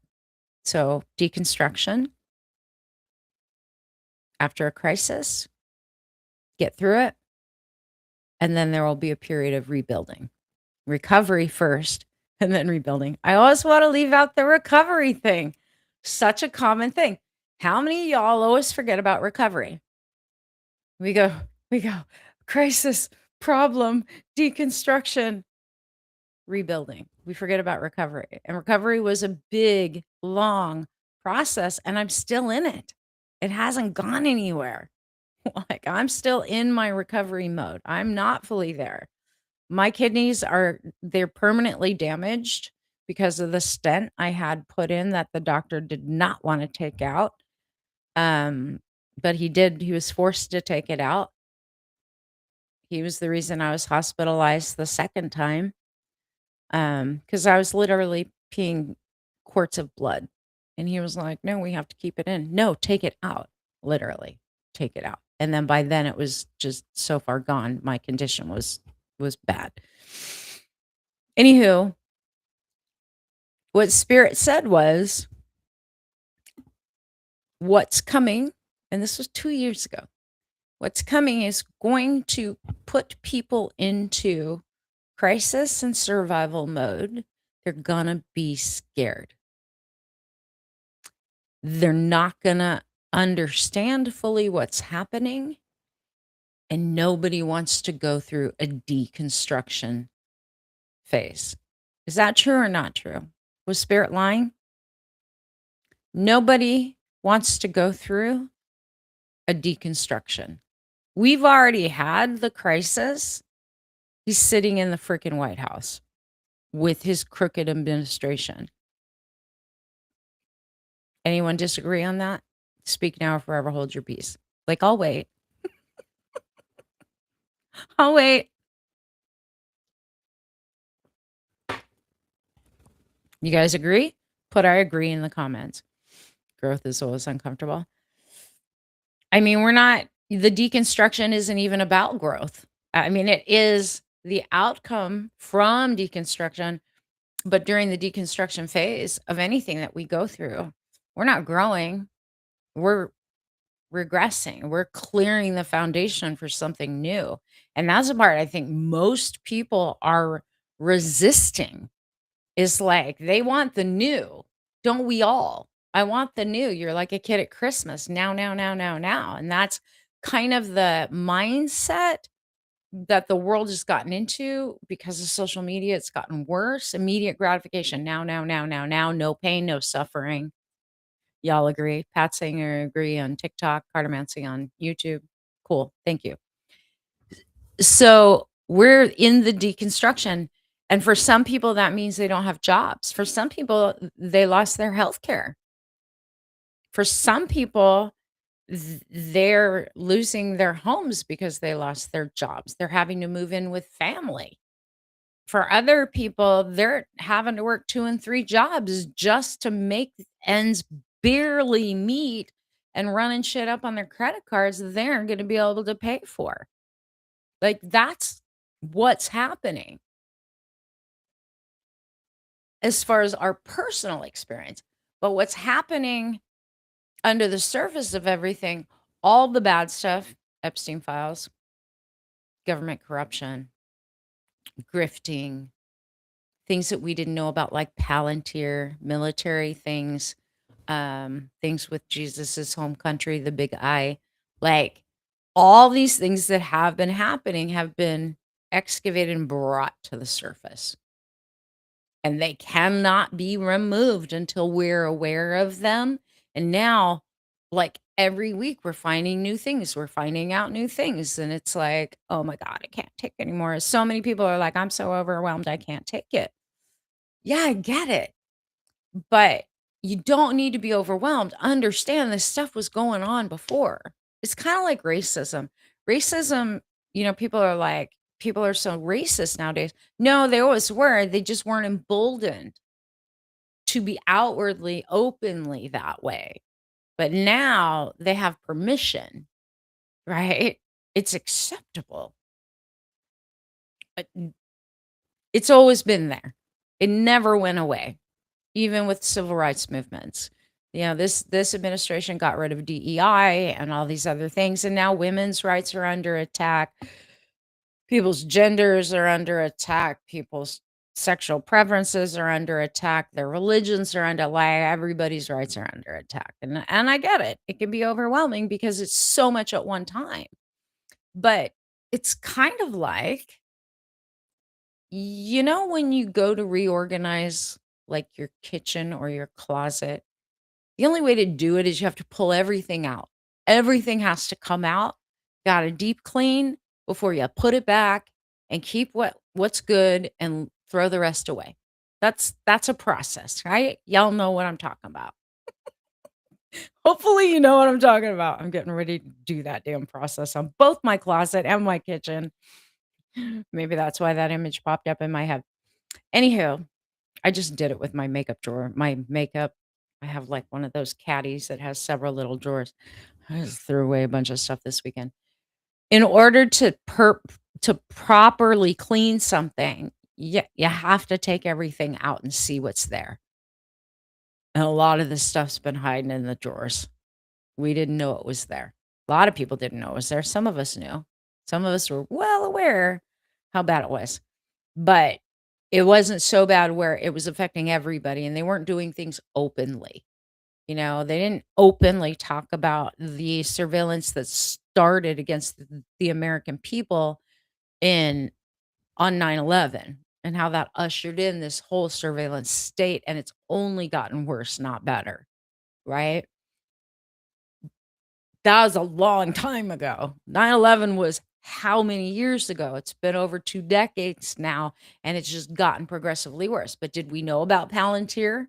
So deconstruction after a crisis, get through it. And then there will be a period of rebuilding, recovery first, and then rebuilding. I always want to leave out the recovery thing. Such a common thing. How many of y'all always forget about recovery? We go, crisis, problem, deconstruction, rebuilding. We forget about recovery. And recovery was a big, long process, and I'm still in it. It hasn't gone anywhere. Like, I'm still in my recovery mode. I'm not fully there. My kidneys they're permanently damaged because of the stent I had put in that the doctor did not want to take out. But he was forced to take it out. He was the reason I was hospitalized the second time. Because I was literally peeing quarts of blood. And he was like, no, we have to keep it in. No, take it out. Literally, take it out. And then by then it was just so far gone. My condition was bad. Anywho, what Spirit said was, what's coming, and this was 2 years ago, what's coming is going to put people into crisis and survival mode. They're gonna be scared. They're not gonna understand fully what's happening, and nobody wants to go through a deconstruction phase. Is that true or not true? Was Spirit lying? Nobody wants to go through a deconstruction. We've already had the crisis. He's sitting in the freaking White House. with his crooked administration. Anyone disagree on that? Speak now or forever hold your peace. Like, I'll wait. I'll wait. You guys agree? Put I agree in the comments. Growth is always uncomfortable. I mean, the deconstruction isn't even about growth. I mean, it is the outcome from deconstruction, but during the deconstruction phase of anything that we go through, we're not growing, we're regressing, we're clearing the foundation for something new. And that's the part I think most people are resisting. Is like they want the new. Don't we all? I want the new. You're like a kid at Christmas. Now, now, now, now, now. And that's kind of the mindset that the world has gotten into because of social media. It's gotten worse. Immediate gratification. Now, now, now, now, now. No pain, no suffering. Y'all agree? Pat Singer agree on TikTok, Cartomancy on YouTube. Cool. Thank you. So we're in the deconstruction. And for some people, that means they don't have jobs. For some people, they lost their health care. For some people, they're losing their homes because they lost their jobs. They're having to move in with family. For other people, they're having to work 2 and 3 jobs just to make ends barely meet and running shit up on their credit cards that they aren't going to be able to pay for. Like, that's what's happening as far as our personal experience. But what's happening under the surface of everything, all the bad stuff, Epstein files, government corruption, grifting, things that we didn't know about, like Palantir, military things, things with Jesus's home country, the big I, like all these things that have been happening have been excavated and brought to the surface. And they cannot be removed until we're aware of them. And now, like every week, we're finding new things. We're finding out new things. And it's like, oh my God, I can't take anymore. So many people are like, I'm so overwhelmed, I can't take it. Yeah, I get it. But you don't need to be overwhelmed. Understand this stuff was going on before. It's kind of like racism. Racism, people are like, people are so racist nowadays. No, they always were. They just weren't emboldened to be outwardly, openly that way. But now they have permission, right? It's acceptable. But it's always been there. It never went away, even with civil rights movements. This administration got rid of DEI and all these other things, and now women's rights are under attack. People's genders are under attack. People's sexual preferences are under attack. Their religions are under like everybody's rights are under attack. And I get it. It can be overwhelming because it's so much at one time. But it's kind of like, when you go to reorganize like your kitchen or your closet, the only way to do it is you have to pull everything out. Everything has to come out. Got to deep clean before you put it back and keep what's good and throw the rest away. That's a process, right? Y'all know what I'm talking about. Hopefully you know what I'm talking about. I'm getting ready to do that damn process on both my closet and my kitchen. Maybe that's why that image popped up in my head. Anywho, I just did it with my makeup drawer. My makeup, I have like one of those caddies that has several little drawers. I just threw away a bunch of stuff this weekend. In order to properly clean something, you have to take everything out and see what's there. And a lot of this stuff's been hiding in the drawers. We didn't know it was there. A lot of people didn't know it was there. Some of us knew. Some of us were well aware how bad it was. But it wasn't so bad where it was affecting everybody and they weren't doing things openly. They didn't openly talk about the surveillance that started against the American people on 9/11 and how that ushered in this whole surveillance state, and it's only gotten worse, not better, right? That was a long time ago. 9/11 was how many years ago? It's been over 2 decades now, and it's just gotten progressively worse. But did we know about Palantir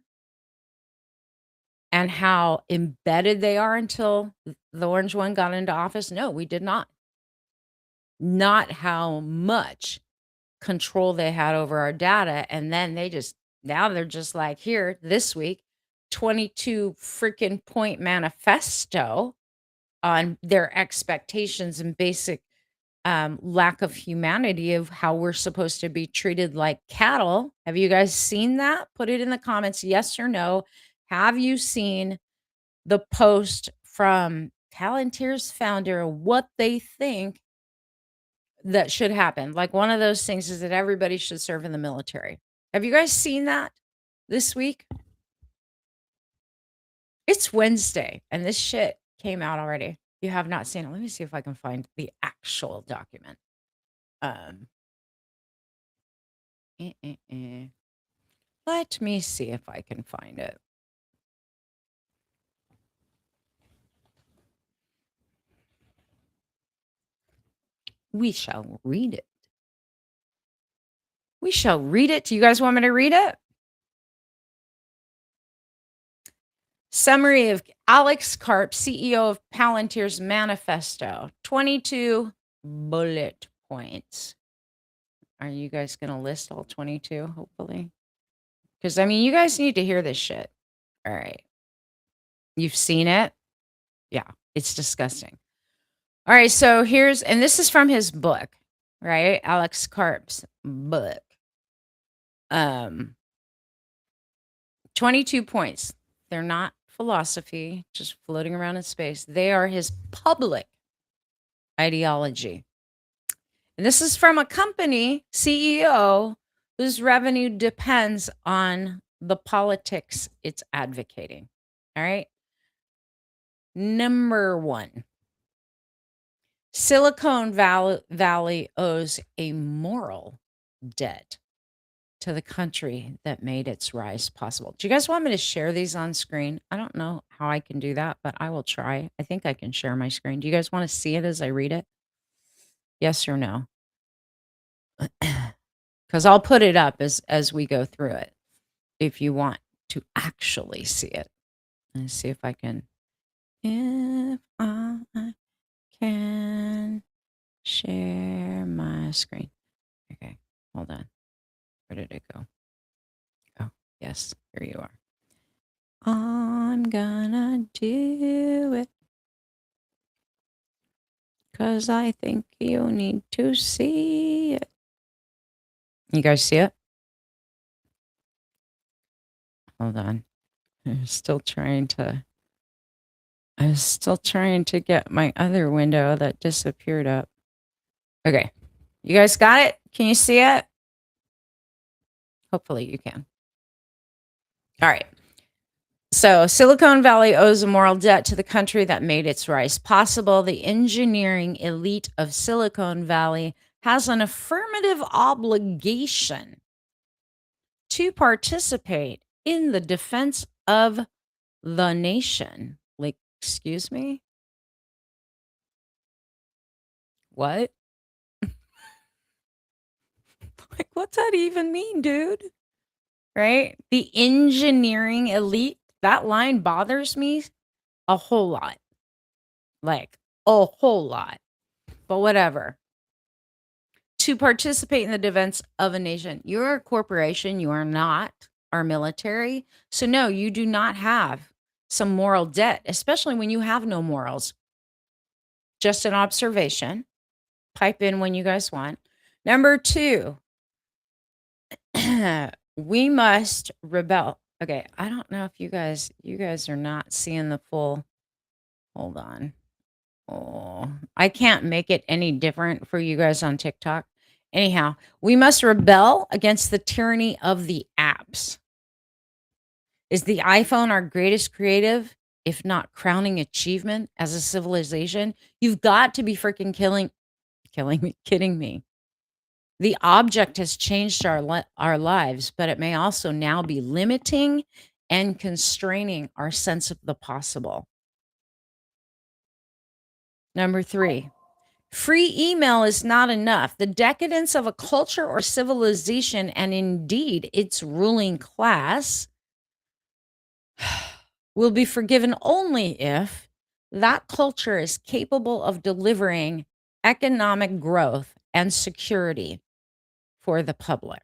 and how embedded they are until the orange one got into office? No, we did not. Not how much control they had over our data, and then now they're just like, "Here, this week, 22 freaking point manifesto on their expectations and basic lack of humanity of how we're supposed to be treated like cattle." Have you guys seen that? Put it in the comments, yes or no. Have you seen the post from Palantir's founder, what they think that should happen? Like, one of those things is that everybody should serve in the military. Have you guys seen that this week? It's Wednesday, and this shit came out already. You have not seen it. Let me see if I can find the actual document. Um, eh, eh, eh. Let me see if I can find it. We shall read it. We shall read it. Do you guys want me to read it? Summary of Alex Karp, CEO of Palantir's manifesto. 22 bullet points. Are you guys going to list all 22, hopefully? Because, I mean, you guys need to hear this shit. All right. You've seen it? Yeah, it's disgusting. All right, so and this is from his book, right? Alex Karp's book. 22 points. They're not philosophy, just floating around in space. They are his public ideology. And this is from a company CEO whose revenue depends on the politics it's advocating. All right. Number 1, Silicon Valley owes a moral debt to the country that made its rise possible. Do you guys want me to share these on screen? I don't know how I can do that, but I will try. I think I can share my screen. Do you guys want to see it as I read it? Yes or no? Because I'll put it up as we go through it if you want to actually see it. Let's see if I can. If I can share my screen. Okay, hold on. Where did it go? Oh, yes, here you are. I'm gonna do it because I think you need to see it. You guys see it? Hold on. I was still trying to get my other window that disappeared up. Okay. You guys got it? Can you see it? Hopefully you can. All right. So Silicon Valley owes a moral debt to the country that made its rise possible. The engineering elite of Silicon Valley has an affirmative obligation to participate in the defense of the nation. Like, excuse me? What? Like, what's that even mean, dude? Right? The engineering elite, that line bothers me a whole lot. Like, a whole lot. But whatever. To participate in the defense of a nation. You're a corporation. You are not our military. So, no, you do not have some moral debt, especially when you have no morals. Just an observation. Pipe in when you guys want. Number 2, we must rebel. Okay, I don't know if you guys are not seeing the full. Hold on. Oh, I can't make it any different for you guys on TikTok. Anyhow, we must rebel against the tyranny of the apps. Is the iPhone our greatest creative, if not crowning achievement as a civilization? You've got to be freaking kidding me. The object has changed our lives, but it may also now be limiting and constraining our sense of the possible. Number 3, Free email is not enough. The decadence of a culture or civilization, and indeed its ruling class, will be forgiven only if that culture is capable of delivering economic growth and security for the public.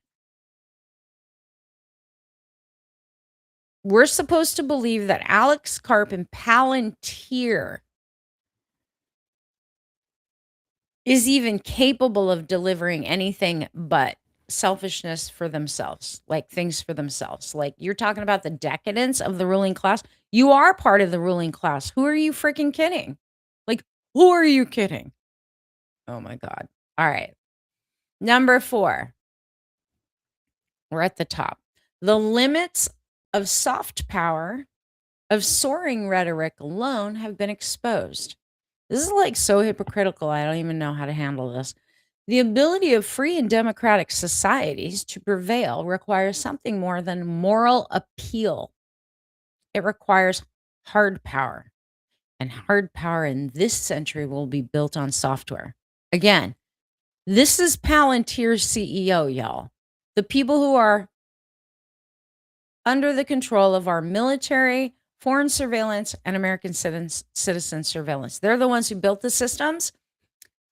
We're supposed to believe that Alex Karp and Palantir is even capable of delivering anything but selfishness for themselves, like things for themselves. Like, you're talking about the decadence of the ruling class. You are part of the ruling class. Who are you freaking kidding? Like, who are you kidding? Oh my God. All right. Number 4, we're at the top. The limits of soft power, of soaring rhetoric alone have been exposed. This is like so hypocritical. I don't even know how to handle this. The ability of free and democratic societies to prevail requires something more than moral appeal. It requires hard power. And hard power in this century will be built on software. Again, this is Palantir's CEO, y'all. The people who are under the control of our military, foreign surveillance, and American citizen surveillance. They're the ones who built the systems,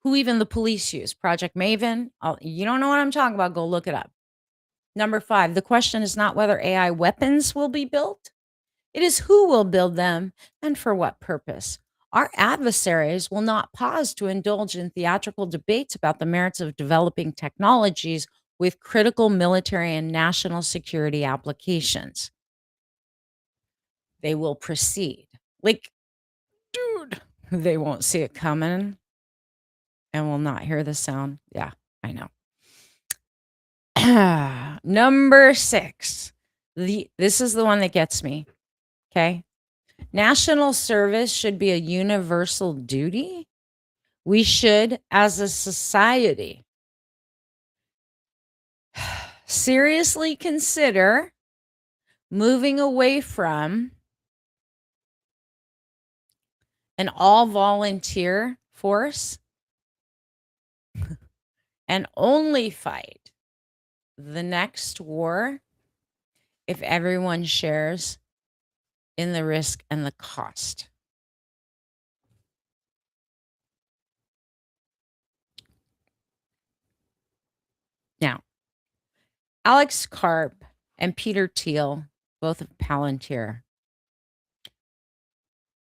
who even the police use. Project Maven. You don't know what I'm talking about, go look it up. Number 5, the question is not whether AI weapons will be built. It is who will build them and for what purpose. Our adversaries will not pause to indulge in theatrical debates about the merits of developing technologies with critical military and national security applications. They will proceed. Like, dude, they won't see it coming and will not hear the sound. Yeah, I know. Number 6. This is the one that gets me. Okay. National service should be a universal duty. We should, as a society, seriously consider moving away from an all volunteer force and only fight the next war if everyone shares in the risk and the cost. Now, Alex Karp and Peter Thiel, both of Palantir.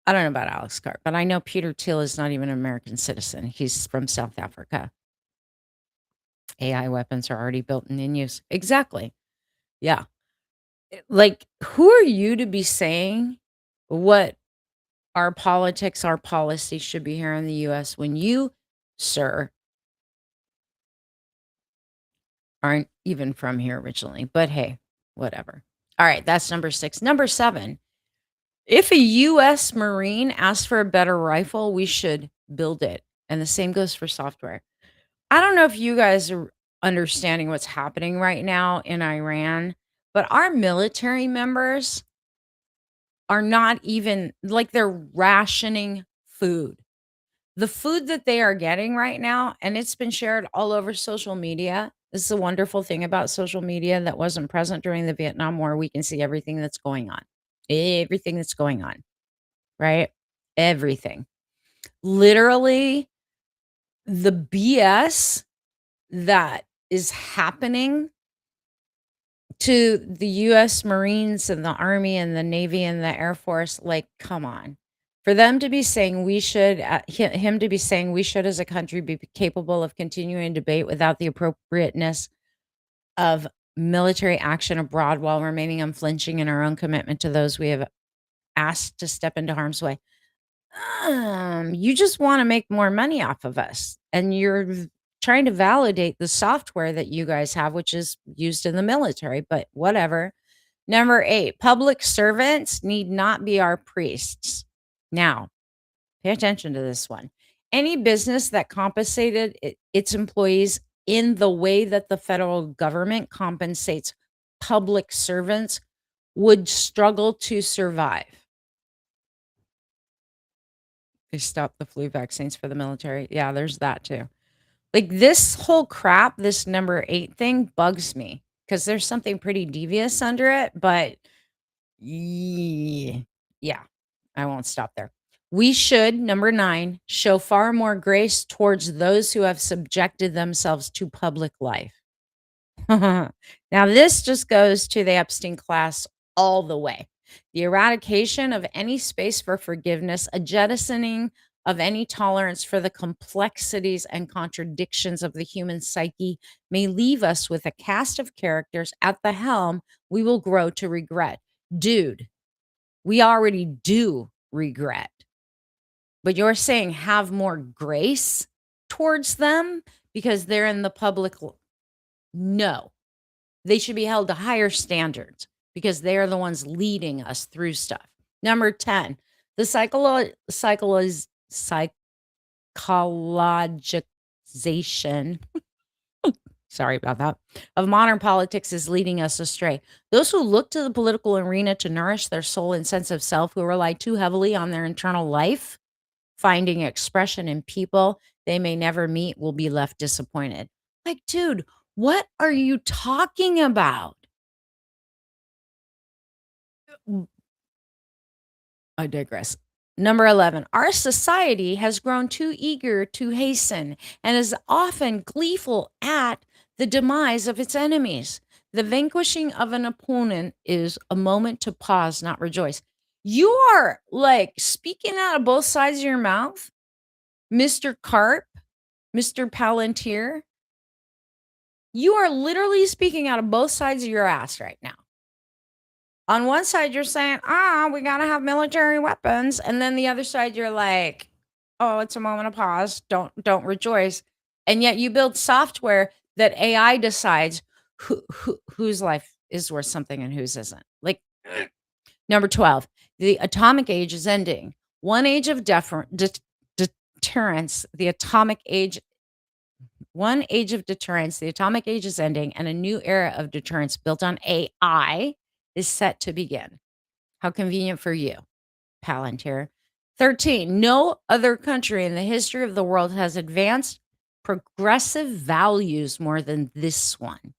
I don't know about Alex Karp, but I know Peter Thiel is not even an American citizen. He's from South Africa. AI weapons are already built and in use. Exactly. Yeah. Like, who are you to be saying what our politics, our policy should be here in the US when you, sir, aren't even from here originally? But hey, whatever. All right, that's number 6. Number 7, if a US Marine asks for a better rifle, we should build it. And the same goes for software. I don't know if you guys are understanding what's happening right now in Iran, but our military members are not even like, they're rationing food. The food that they are getting right now, and it's been shared all over social media. This is a wonderful thing about social media that wasn't present during the Vietnam War. We can see everything that's going on. Everything that's going on, right? Everything. Literally, the BS that is happening to the US Marines and the Army and the Navy and the Air Force, like, come on. For them to be saying we should, him to be saying we should as a country be capable of continuing debate without the appropriateness of military action abroad while remaining unflinching in our own commitment to those we have asked to step into harm's way. You just want to make more money off of us. And you're trying to validate the software that you guys have, which is used in the military, but whatever. Number 8, public servants need not be our priests. Now, pay attention to this one. Any business that compensated its employees in the way that the federal government compensates public servants would struggle to survive. They stopped the flu vaccines for the military. Yeah, there's that too. Like this whole crap, this number 8 thing bugs me because there's something pretty devious under it, but yeah, yeah, I won't stop there. We should, number 9, show far more grace towards those who have subjected themselves to public life. Now, this just goes to the Epstein class all the way. The eradication of any space for forgiveness, a jettisoning of any tolerance for the complexities and contradictions of the human psyche may leave us with a cast of characters at the helm we will grow to regret. Dude, we already do regret, but you're saying have more grace towards them because they're in the public. No, they should be held to higher standards because they are the ones leading us through stuff. Number 10, the psychologization, sorry about that, of modern politics is leading us astray. Those who look to the political arena to nourish their soul and sense of self, who rely too heavily on their internal life, finding expression in people they may never meet, will be left disappointed. Like, dude, what are you talking about? I digress. Number 11, our society has grown too eager to hasten and is often gleeful at the demise of its enemies. The vanquishing of an opponent is a moment to pause, not rejoice. You are like speaking out of both sides of your mouth, Mr. Carp, Mr. Palantir. You are literally speaking out of both sides of your ass right now. On one side, you're saying, we got to have military weapons. And then the other side, you're like, oh, it's a moment of pause. Don't rejoice. And yet you build software that AI decides whose life is worth something and whose isn't. Like, number 12, the atomic age is ending. One age of deterrence, the atomic age one age of deterrence, the atomic age is ending, and a new era of deterrence built on AI is set to begin. How convenient for you, Palantir. 13, no other country in the history of the world has advanced progressive values more than this one.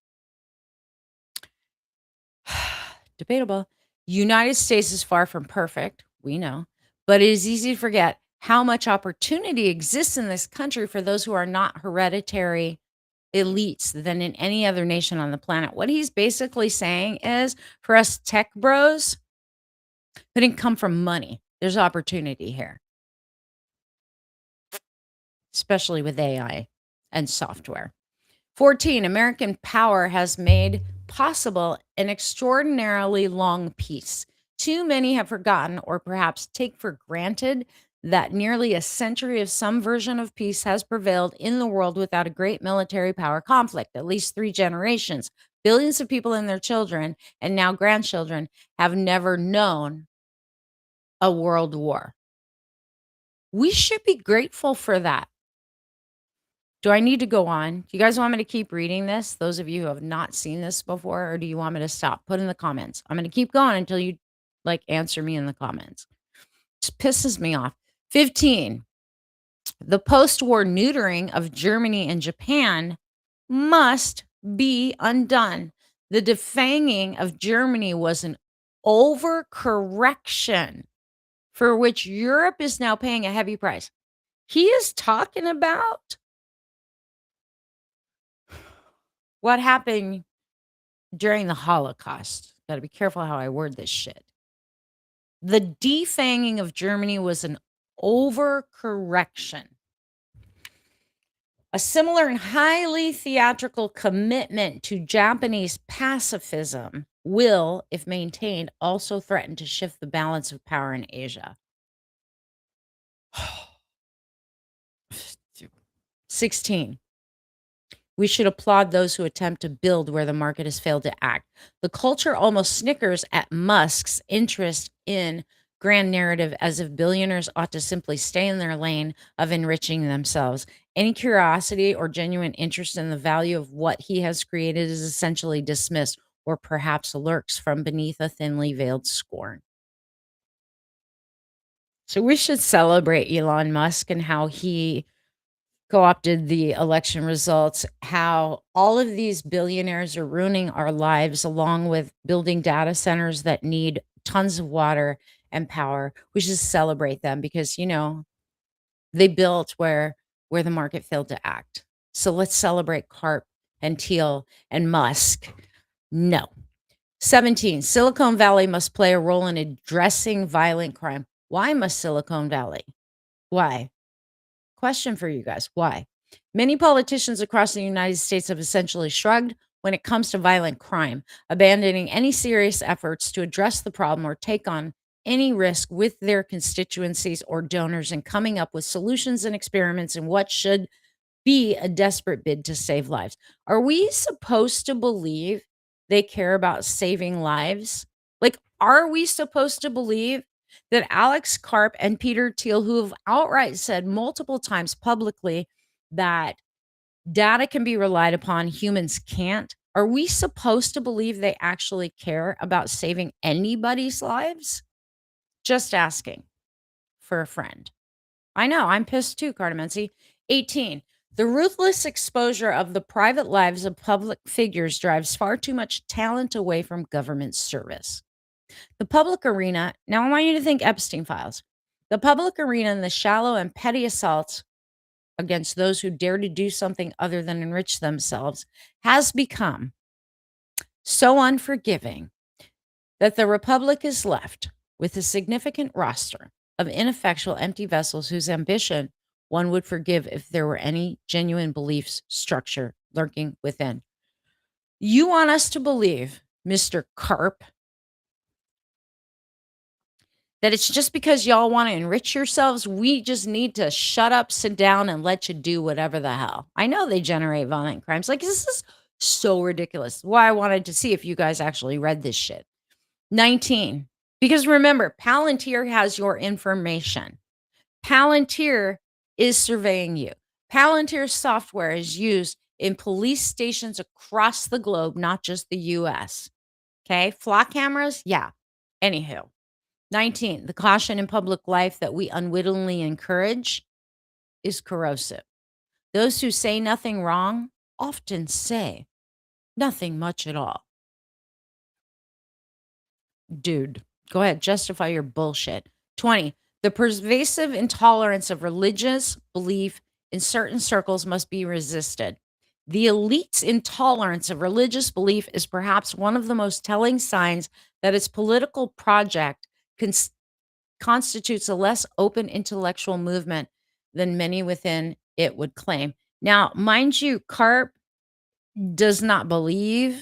Debatable. United States is far from perfect, we know, but it is easy to forget how much opportunity exists in this country for those who are not hereditary elites than in any other nation on the planet. What he's basically saying is for us tech bros who didn't come from money, there's opportunity here, especially with AI and software. 14, American power has made possible an extraordinarily long peace. Too many have forgotten or perhaps take for granted that nearly a century of some version of peace has prevailed in the world without a great military power conflict. At least 3 generations, billions of people and their children, and now grandchildren, have never known a world war. We should be grateful for that. Do I need to go on? Do you guys want me to keep reading this? Those of you who have not seen this before, or do you want me to stop? Put in the comments. I'm going to keep going until you answer me in the comments. It pisses me off. 15. The post-war neutering of Germany and Japan must be undone. The defanging of Germany was an overcorrection for which Europe is now paying a heavy price. He is talking about what happened during the Holocaust. Got to be careful how I word this shit. The defanging of Germany was an overcorrection. A similar and highly theatrical commitment to Japanese pacifism will, if maintained, also threaten to shift the balance of power in Asia. 16. We should applaud those who attempt to build where the market has failed to act. The culture almost snickers at Musk's interest in grand narrative, as if billionaires ought to simply stay in their lane of enriching themselves. Any curiosity or genuine interest in the value of what he has created is essentially dismissed, or perhaps lurks from beneath a thinly veiled scorn. So we should celebrate Elon Musk and how he co-opted the election results, how all of these billionaires are ruining our lives along with building data centers that need tons of water and power. We should celebrate them because, they built where the market failed to act. So let's celebrate Carp and Teal and Musk. No. 17, Silicon Valley must play a role in addressing violent crime. Why must Silicon Valley? Why? Question for you guys. Why? Many politicians across the United States have essentially shrugged when it comes to violent crime, abandoning any serious efforts to address the problem or take on any risk with their constituencies or donors and coming up with solutions and experiments in what should be a desperate bid to save lives. Are we supposed to believe they care about saving lives? Like, are we supposed to believe that Alex Karp and Peter Thiel, who have outright said multiple times publicly that data can be relied upon, humans can't? Are we supposed to believe they actually care about saving anybody's lives? Just asking for a friend. I know, I'm pissed too, Cardamensi. 18. The ruthless exposure of the private lives of public figures drives far too much talent away from government service. The public arena, now I want you to think Epstein files. The public arena and the shallow and petty assaults against those who dare to do something other than enrich themselves has become so unforgiving that the Republic is left with a significant roster of ineffectual empty vessels whose ambition one would forgive if there were any genuine beliefs structure lurking within. You want us to believe, Mr. Carp, that it's just because y'all want to enrich yourselves, we just need to shut up, sit down, and let you do whatever the hell. I know they generate violent crimes. Like, this is so ridiculous. Why I wanted to see if you guys actually read this shit. 19. Because remember, Palantir has your information. Palantir is surveying you. Palantir software is used in police stations across the globe, not just the US. Okay. Flock cameras? Yeah. Anywho. 19. The caution in public life that we unwittingly encourage is corrosive. Those who say nothing wrong often say nothing much at all. Dude, go ahead, justify your bullshit. 20. The pervasive intolerance of religious belief in certain circles must be resisted. The elite's intolerance of religious belief is perhaps one of the most telling signs that its political project constitutes a less open intellectual movement than many within it would claim. Now, mind you, Carp does not believe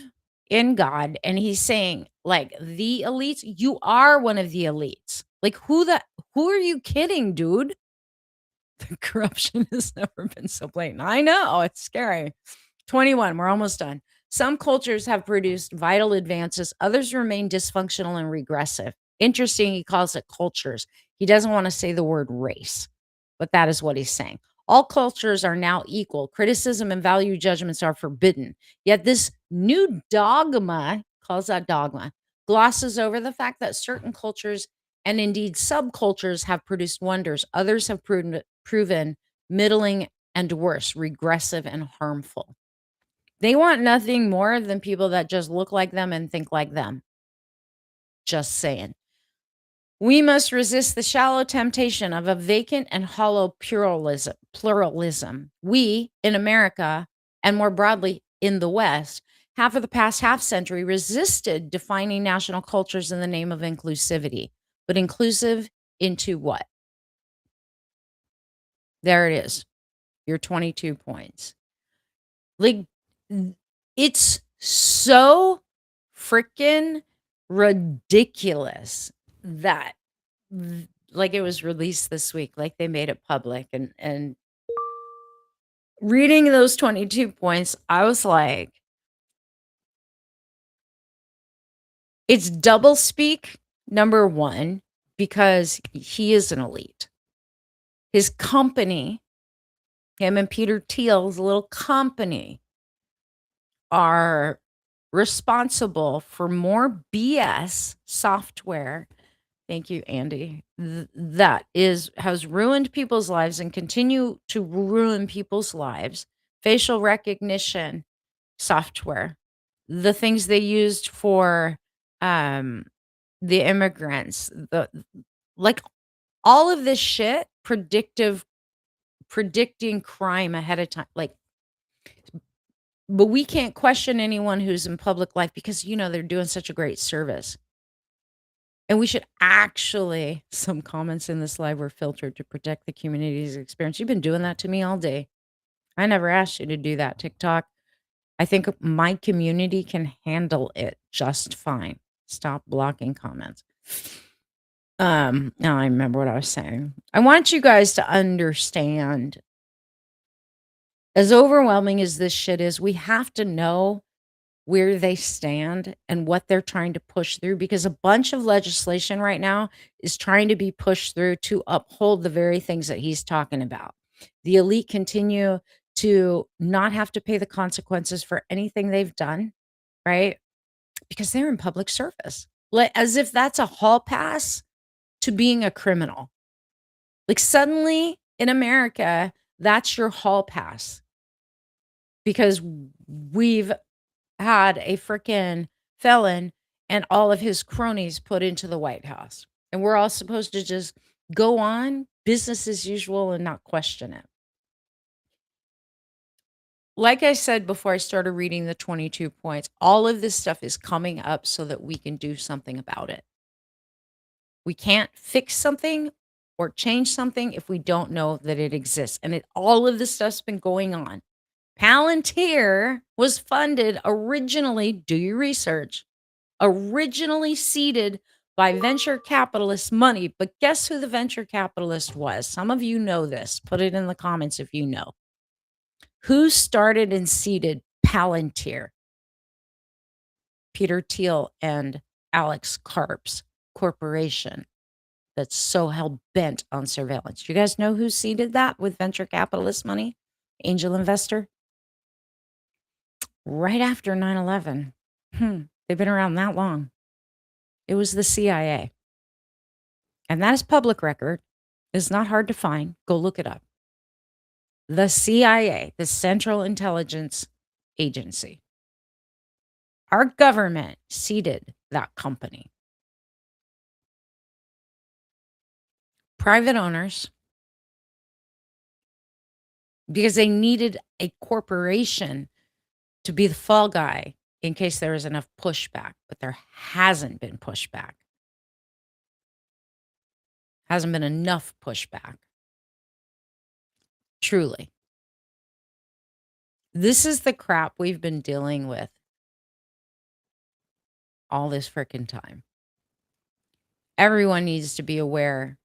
in God. And he's saying, like, the elites, you are one of the elites. Like, who are you kidding, dude? The corruption has never been so blatant. I know, it's scary. 21, we're almost done. Some cultures have produced vital advances, others remain dysfunctional and regressive. Interesting, he calls it cultures. He doesn't want to say the word race, but that is what he's saying. All cultures are now equal. Criticism and value judgments are forbidden. Yet this new dogma, calls that dogma, glosses over the fact that certain cultures and indeed subcultures have produced wonders. Others have proven middling and worse, regressive and harmful. They want nothing more than people that just look like them and think like them. Just saying. We must resist the shallow temptation of a vacant and hollow pluralism. We, in America, and more broadly in the West, have for the past half century resisted defining national cultures in the name of inclusivity. But inclusive into what? There it is. Your 22 points. Like, it's so freaking ridiculous that like it was released this week, like they made it public, and reading those 22 points, I was like, it's double speak, number one, because he is an elite. His company, him and Peter Thiel's little company, are responsible for more BS software Thank you, Andy. That is has ruined people's lives and continue to ruin people's lives. Facial recognition software, the things they used for um the immigrants, the like all of this shit, predicting crime ahead of time. Like, but we can't question anyone who's in public life because they're doing such a great service. And we should actually, some comments in this live were filtered to protect the community's experience. You've been doing that to me all day. I never asked you to do that, TikTok. I think my community can handle it just fine. Stop blocking comments. Now I remember what I was saying. I want you guys to understand, as overwhelming as this shit is, we have to know where they stand and what they're trying to push through, because a bunch of legislation right now is trying to be pushed through to uphold the very things that he's talking about. The elite continue to not have to pay the consequences for anything they've done, right? Because they're in public service. Like, as if that's a hall pass to being a criminal. Like, suddenly in America, that's your hall pass because we've had a freaking felon and all of his cronies put into the White House. And we're all supposed to just go on business as usual and not question it. Like I said before I started reading the 22 points, all of this stuff is coming up so that we can do something about it. We can't fix something or change something if we don't know that it exists. And all of this stuff's been going on. Palantir was funded originally, do your research, originally seeded by venture capitalist money. But guess who the venture capitalist was? Some of you know this. Put it in the comments if you know. Who started and seeded Palantir? Peter Thiel and Alex Karp's corporation that's so hell bent on surveillance. You guys know who seeded that with venture capitalist money? Angel investor? Right after 9/11. They've been around that long. It was the CIA. And that is public record. It's not hard to find. Go look it up. The CIA, the Central Intelligence Agency. Our government seeded that company. Private owners, because they needed a corporation to be the fall guy in case there was enough pushback, but there hasn't been pushback. Hasn't been enough pushback. Truly. This is the crap we've been dealing with all this freaking time. Everyone needs to be aware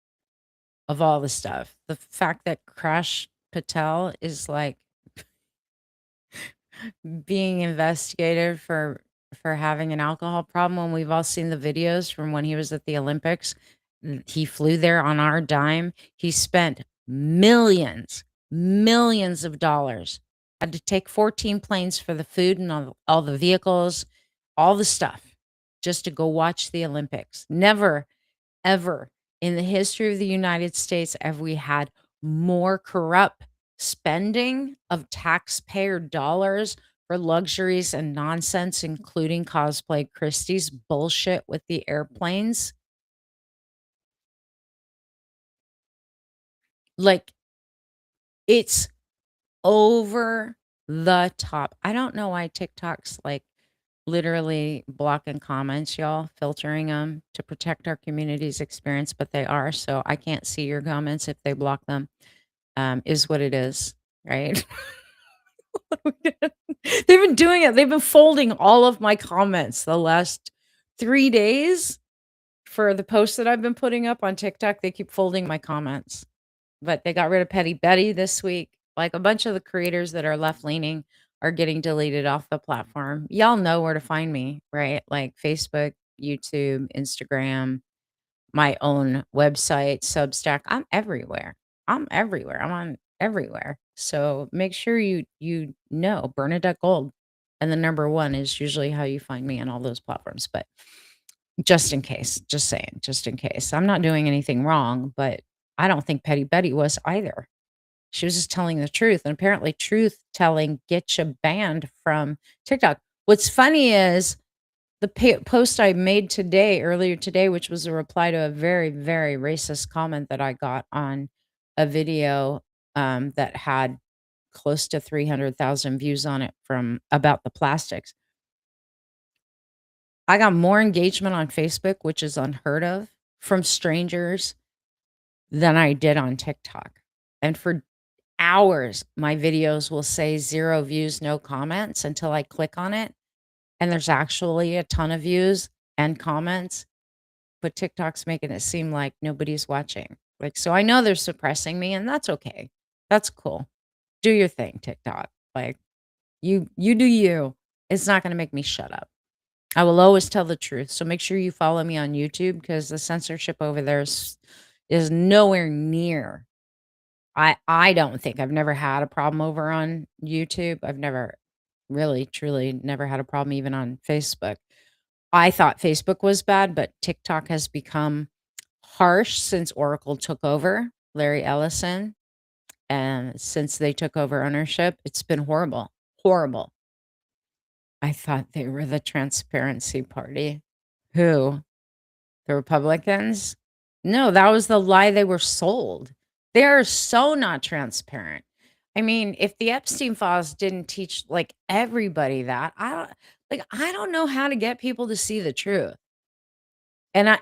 of all the stuff. The fact that Crash Patel is like being investigated for having an alcohol problem, when we've all seen the videos from when he was at the Olympics. He flew there on our dime. He spent millions of dollars. Had to take 14 planes for the food and all the vehicles, all the stuff, just to go watch the Olympics. Never, ever in the history of the United States have we had more corrupt spending of taxpayer dollars for luxuries and nonsense, including Cosplay Christie's bullshit with the airplanes. Like, it's over the top. I don't know why TikTok's like literally blocking comments, y'all, filtering them to protect our community's experience, but they are. So I can't see your comments if they block them. Is what it is, right? They've been doing it. They've been folding all of my comments the last 3 days for the posts that I've been putting up on TikTok. They keep folding my comments. But they got rid of Petty Betty this week. Like, a bunch of the creators that are left leaning are getting deleted off the platform. Y'all know where to find me, right? Like Facebook, YouTube, Instagram, my own website, Substack. I'm everywhere. I'm everywhere. I'm on everywhere. So make sure you know Bernadette Gold, and the number one is usually how you find me on all those platforms. But just in case, just saying, just in case. I'm not doing anything wrong, but I don't think Petty Betty was either. She was just telling the truth, and apparently truth telling gets you banned from TikTok. What's funny is the post I made today, earlier today, which was a reply to a very, very racist comment that I got on a video that had close to 300,000 views on it from about the plastics. I got more engagement on Facebook, which is unheard of, from strangers than I did on TikTok. And for hours, my videos will say 0 views, no comments until I click on it, and there's actually a ton of views and comments, but TikTok's making it seem like nobody's watching. Like, so I know they're suppressing me, and that's okay. That's cool. Do your thing, TikTok. Like, you do you. It's not gonna make me shut up. I will always tell the truth. So make sure you follow me on YouTube because the censorship over there is nowhere near. I don't think I've never had a problem over on YouTube. I've never really truly never had a problem even on Facebook. I thought Facebook was bad, but TikTok has become harsh since Oracle took over, Larry Ellison, and since they took over ownership, it's been horrible. Horrible. I thought they were the transparency party. Who? The Republicans? No, that was the lie they were sold. They are so not transparent. I mean, if the Epstein files didn't teach like everybody that, I don't know how to get people to see the truth. And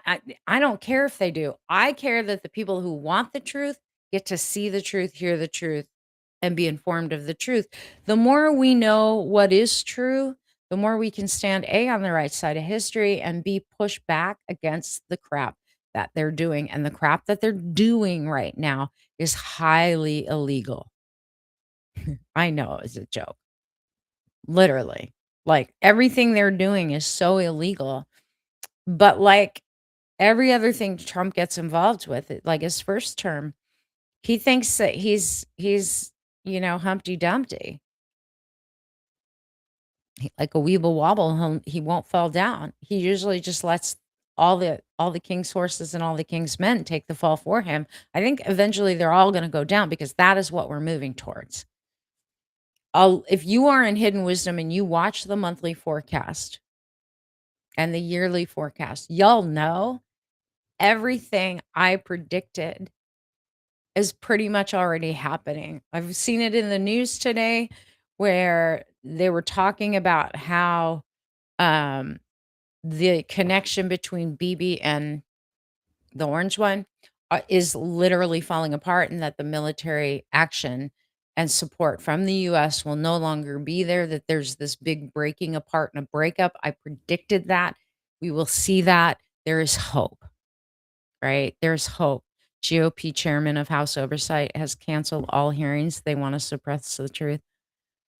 I don't care if they do. I care that the people who want the truth get to see the truth, hear the truth, and be informed of the truth. The more we know what is true, the more we can stand A on the right side of history and B push back against the crap that they're doing. And the crap that they're doing right now is highly illegal. I know it's a joke. Literally. Like everything they're doing is so illegal. But like every other thing Trump gets involved with, it like his first term, he thinks that he's Humpty Dumpty. Like a weeble wobble, he won't fall down. He usually just lets all the king's horses and all the king's men take the fall for him. I think eventually they're all gonna go down because that is what we're moving towards. If you are in Hidden Wisdom and you watch the monthly forecast and the yearly forecast, y'all know everything I predicted is pretty much already happening. I've seen it in the news today where they were talking about how um, the connection between BB and the orange one is literally falling apart, and that the military action and support from the US will no longer be there, that there's this big breaking apart and a breakup. I predicted that. We will see that. There is hope. Right? There's hope. GOP chairman of House Oversight has canceled all hearings. They want to suppress the truth.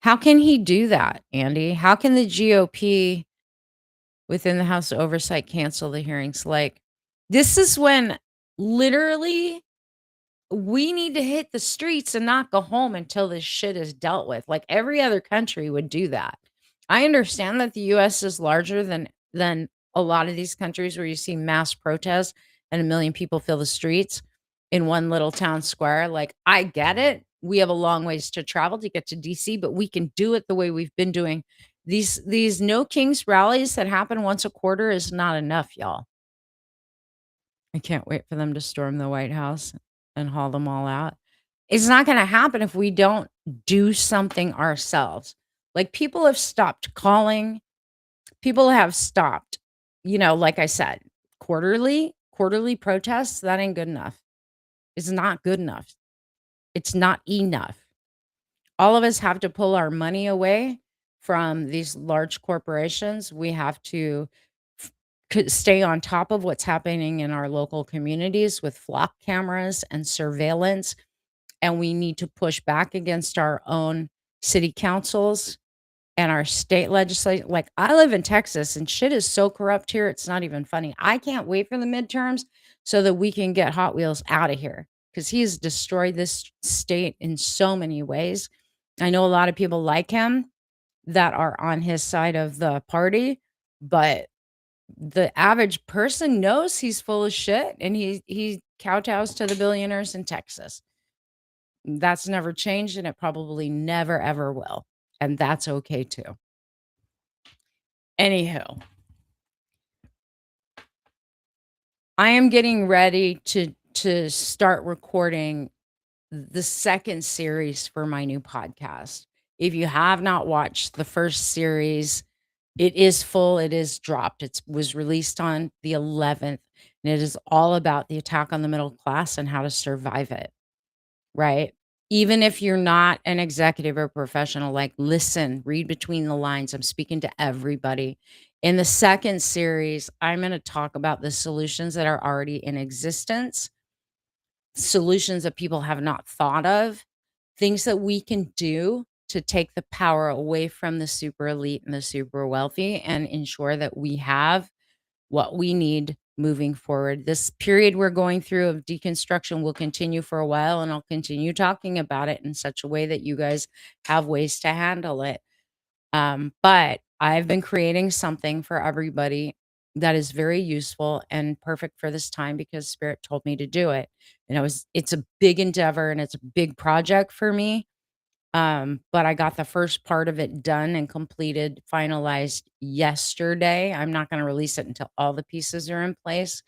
How can he do that, Andy? How can the GOP within the House Oversight cancel the hearings? Like, this is when literally we need to hit the streets and not go home until this shit is dealt with. Like every other country would do that. I understand that the US is larger than a lot of these countries where you see mass protests and a million people fill the streets in one little town square. Like I get it. We have a long ways to travel to get to DC, but we can do it the way we've been doing. These No Kings rallies that happen once a quarter is not enough, y'all. I can't wait for them to storm the White House and haul them all out. It's not gonna happen if we don't do something ourselves. Like, people have stopped calling. People have stopped, like I said, quarterly protests, that ain't good enough. It's not good enough. It's not enough. All of us have to pull our money away from these large corporations. We have to stay on top of what's happening in our local communities with flock cameras and surveillance. And we need to push back against our own city councils and our state legislature. Like, I live in Texas and shit is so corrupt here, it's not even funny. I can't wait for the midterms so that we can get Hot Wheels out of here because he has destroyed this state in so many ways. I know a lot of people like him that are on his side of the party, but The average person knows he's full of shit, and he kowtows to the billionaires in Texas. That's never changed, and it probably never ever will, and that's okay too. Anywho, I am getting ready to start recording the second series for my new podcast. If you have not watched the first series, it is full, it is dropped. It was released on the 11th, and it is all about the attack on the middle class and how to survive it, right? Even if you're not an executive or professional, like, listen, read between the lines. I'm speaking to everybody. In the second series, I'm going to talk about the solutions that are already in existence, solutions that people have not thought of, things that we can do to take the power away from the super elite and the super wealthy and ensure that we have what we need moving forward. This period we're going through of deconstruction will continue for a while, and I'll continue talking about it in such a way that you guys have ways to handle it. But I've been creating something for everybody that is very useful and perfect for this time because Spirit told me to do it. And it's a big endeavor and it's a big project for me. But I got the first part of it done and completed, finalized yesterday. I'm not going to release it until all the pieces are in place.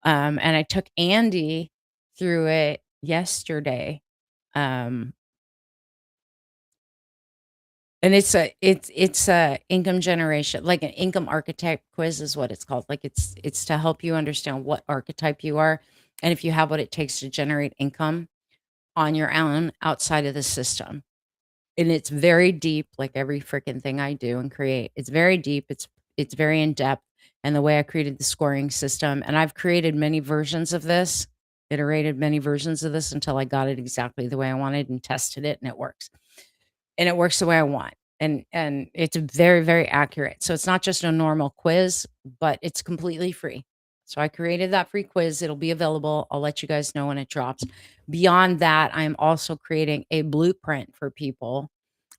And I took Andy through it yesterday. Um, And it's a income generation, like an income archetype quiz is what it's called. Like it's to help you understand what archetype you are and if you have what it takes to generate income on your own outside of the system. And it's very deep, like every freaking thing I do and create. It's very deep. It's very in depth. And the way I created the scoring system, and I've created many versions of this, iterated many versions of this until I got it exactly the way I wanted and tested it, and it works and it works the way I want. And it's very, very accurate. So it's not just a normal quiz, but it's completely free. So I created that free quiz. It'll be available. I'll let you guys know when it drops. Beyond that, I'm also creating a blueprint for people,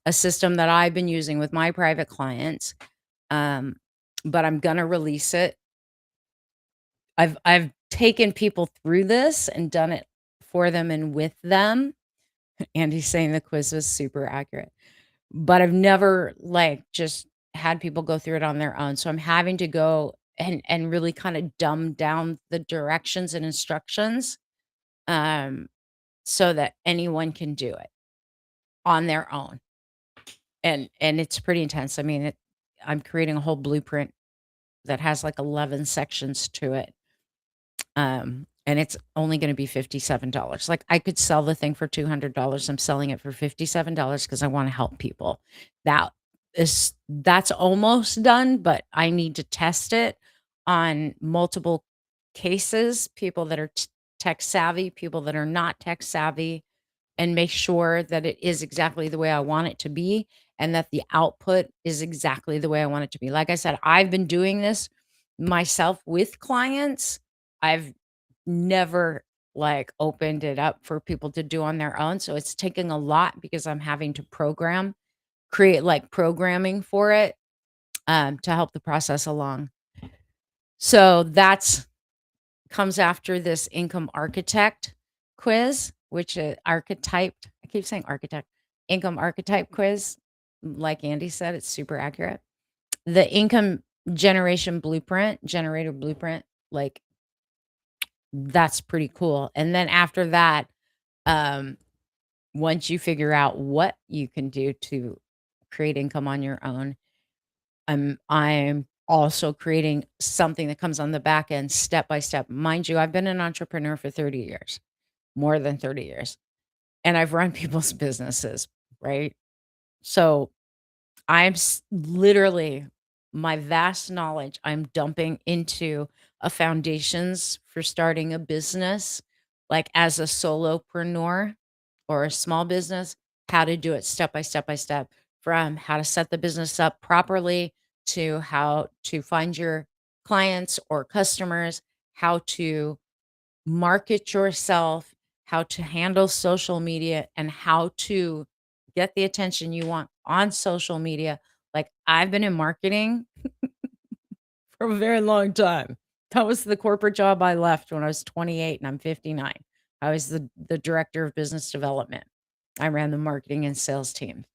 a system that I've been using with my private clients. Um, but I'm gonna release it. I've taken people through this and done it for them and with them. Andy's saying the quiz was super accurate. But I've never, like, just had people go through it on their own, so I'm having to go and really kinda dumb down the directions and instructions, um, so that anyone can do it on their own, and it's pretty intense. I mean, I'm creating a whole blueprint that has, like, 11 sections to it. And it's only gonna be $57. Like, I could sell the thing for $200. I'm selling it for $57 because I wanna help people. That's almost done, but I need to test it on multiple cases, people that are tech savvy, people that are not tech savvy, and make sure that it is exactly the way I want it to be and that the output is exactly the way I want it to be. Like I said, I've been doing this myself with clients. I've never, like, opened it up for people to do on their own, so it's taking a lot because I'm having to create, like, programming for it, to help the process along. So that's comes after this income architect quiz, which archetyped. I keep saying architect. Income archetype quiz, like Andy said, it's super accurate. The income generator blueprint, like, that's pretty cool. And then after that, um, once you figure out what you can do to create income on your own, I'm also creating something that comes on the back end step by step. Mind you, I've been an entrepreneur for 30 years, more than 30 years, and I've run people's businesses, right? So literally my vast knowledge I'm dumping into a foundations for starting a business, like as a solopreneur or a small business, how to do it step by step by step, from how to set the business up properly to how to find your clients or customers, how to market yourself, how to handle social media, and how to get the attention you want on social media. Like, I've been in marketing for a very long time. That was the corporate job I left when I was 28 and I'm 59. I was the director of business development. I ran the marketing and sales team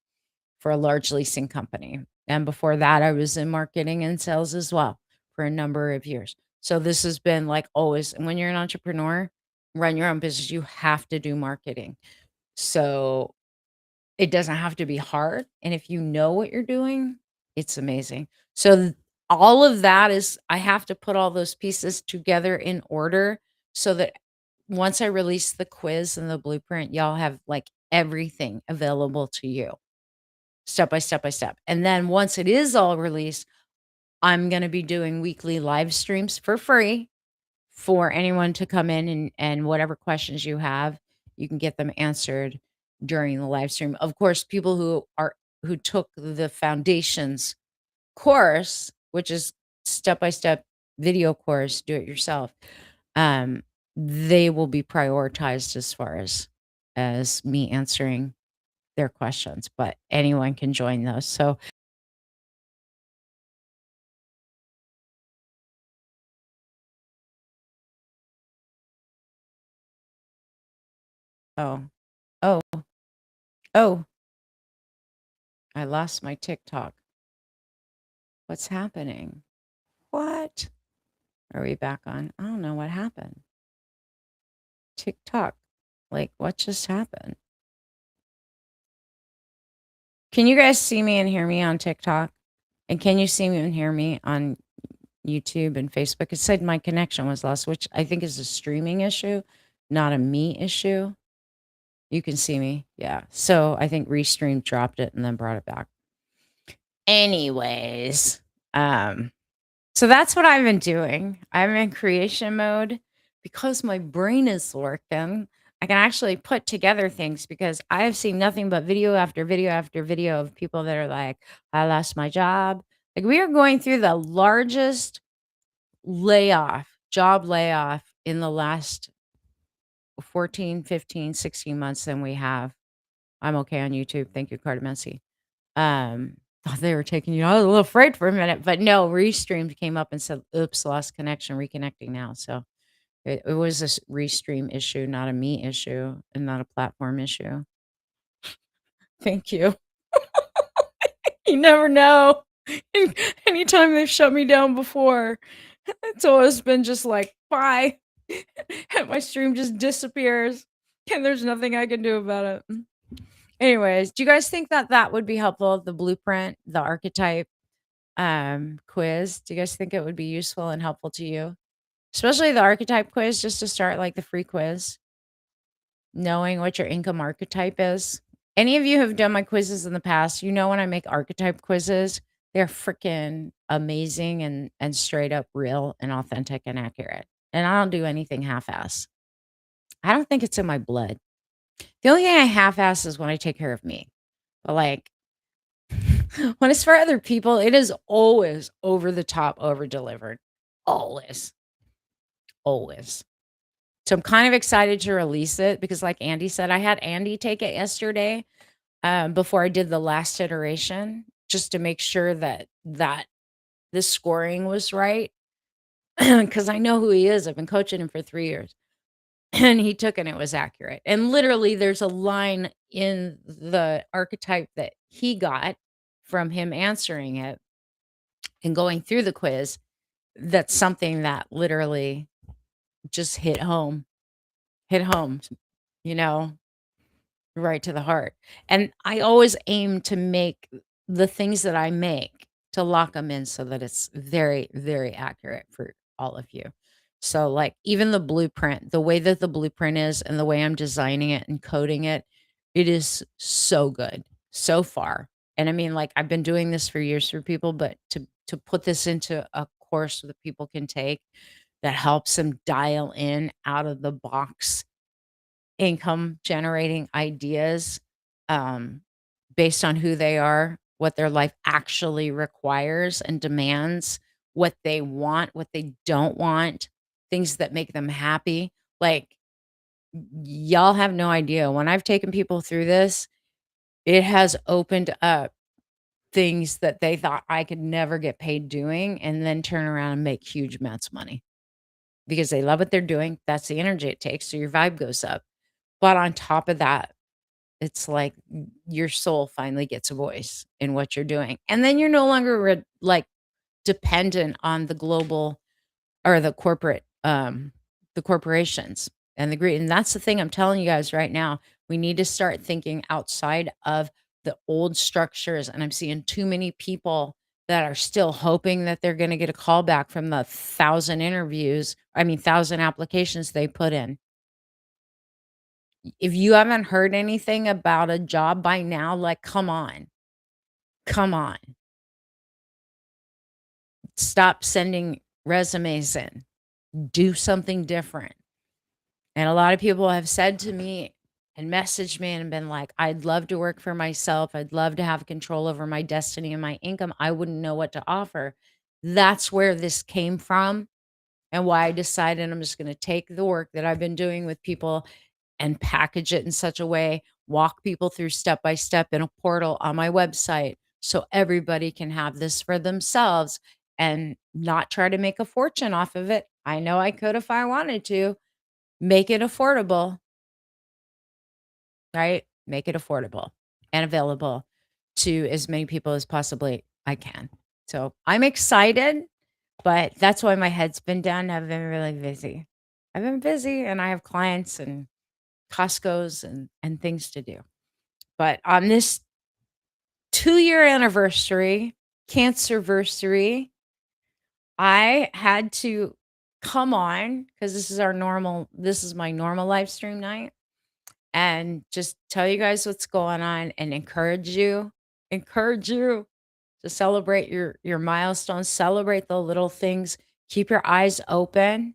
for a large leasing company. And before that, I was in marketing and sales as well for a number of years. So this has been like always. And when you're an entrepreneur, run your own business, you have to do marketing. So it doesn't have to be hard. And if you know what you're doing, it's amazing. So all of that is, I have to put all those pieces together in order so that once I release the quiz and the blueprint, y'all have like everything available to you step by step by step. And then once it is all released, I'm going to be doing weekly live streams for free for anyone to come in and whatever questions you have, you can get them answered during the live stream. Of course, people who took the foundations course, which is step by step video course, do it yourself. Um, they will be prioritized as me answering their questions, but anyone can join those. So, oh, oh, oh, I lost my TikTok. What's happening? What? Are we back on? I don't know what happened. TikTok. Like, what just happened? Can you guys see me and hear me on TikTok? And can you see me and hear me on YouTube and Facebook? It said my connection was lost, which I think is a streaming issue, not a me issue. You can see me. Yeah. So I think Restream dropped it and then brought it back. Anyways, so that's what I've been doing. I'm in creation mode because my brain is working. I can actually put together things because I have seen nothing but video after video after video of people that are like, I lost my job. Like, we are going through the largest job layoff in the last 14, 15, 16 months than we have. I'm okay on YouTube. Thank you, Carter Messi. Thought they were taking you. I was a little afraid for a minute, but no, Restream came up and said, oops, lost connection, reconnecting now. So it was a Restream issue, not a me issue and not a platform issue. Thank you. You never know. Anytime they've shut me down before, it's always been just like, bye. And my stream just disappears. And there's nothing I can do about it. Anyways, do you guys think that that would be helpful? The blueprint, the archetype quiz. Do you guys think it would be useful and helpful to you? Especially the archetype quiz, just to start like the free quiz, knowing what your income archetype is. Any of you who have done my quizzes in the past, you know when I make archetype quizzes, they're freaking amazing and straight up real and authentic and accurate. And I don't do anything half-ass. I don't think it's in my blood. The only thing I half-ass is when I take care of me. But like when it's for other people, it is always over the top, over delivered. Always. Always. So I'm kind of excited to release it because, like Andy said, I had Andy take it yesterday before I did the last iteration, just to make sure that the scoring was right. Because I know who he is. I've been coaching him for 3 years. And he took it and it was accurate. And literally, there's a line in the archetype that he got from him answering it and going through the quiz. That's something that literally just hit home, you know, right to the heart. And I always aim to make the things that I make to lock them in so that it's very, very accurate for all of you. So, like, even the blueprint, the way that the blueprint is and the way I'm designing it and coding it, it is so good so far. And I mean, like, I've been doing this for years for people, but to put this into a course that people can take that helps them dial in out of the box income generating ideas um, based on who they are, what their life actually requires and demands, what they want, what they don't want, things that make them happy. Like, y'all have no idea. When I've taken people through this, it has opened up things that they thought I could never get paid doing, and then turn around and make huge amounts of money because they love what they're doing. That's the energy it takes. So your vibe goes up. But on top of that, it's like your soul finally gets a voice in what you're doing. And then you're no longer like dependent on the global or the corporations and the greed. And that's the thing I'm telling you guys right now. We need to start thinking outside of the old structures. And I'm seeing too many people that are still hoping that they're going to get a call back from the 1,000 applications they put in. If you haven't heard anything about a job by now, like, come on, come on. Stop sending resumes in. Do something different. And a lot of people have said to me and messaged me and been like, I'd love to work for myself. I'd love to have control over my destiny and my income. I wouldn't know what to offer. That's where this came from and why I decided I'm just going to take the work that I've been doing with people and package it in such a way, walk people through step by step in a portal on my website so everybody can have this for themselves and not try to make a fortune off of it. I know I could if I wanted to. Make it affordable, right? Make it affordable and available to as many people as possibly I can. So I'm excited, but that's why my head's been down. I've been really busy. I've been busy and I have clients and Costco's and things to do. But on this 2-year anniversary, cancerversary, I had to come on because this is my normal live stream night and just tell you guys what's going on and encourage you to celebrate your milestones, celebrate the little things, keep your eyes open,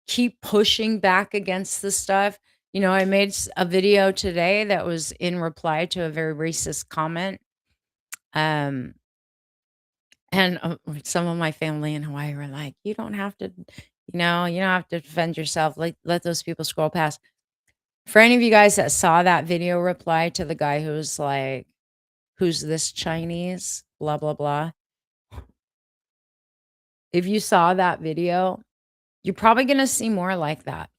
keep pushing back against the stuff. I made a video today that was in reply to a very racist comment. Um, and some of my family in Hawaii were like, you don't have to, you don't have to defend yourself. Like, let those people scroll past. For any of you guys that saw that video reply to the guy who was like, who's this Chinese? Blah, blah, blah. If you saw that video, you're probably going to see more like that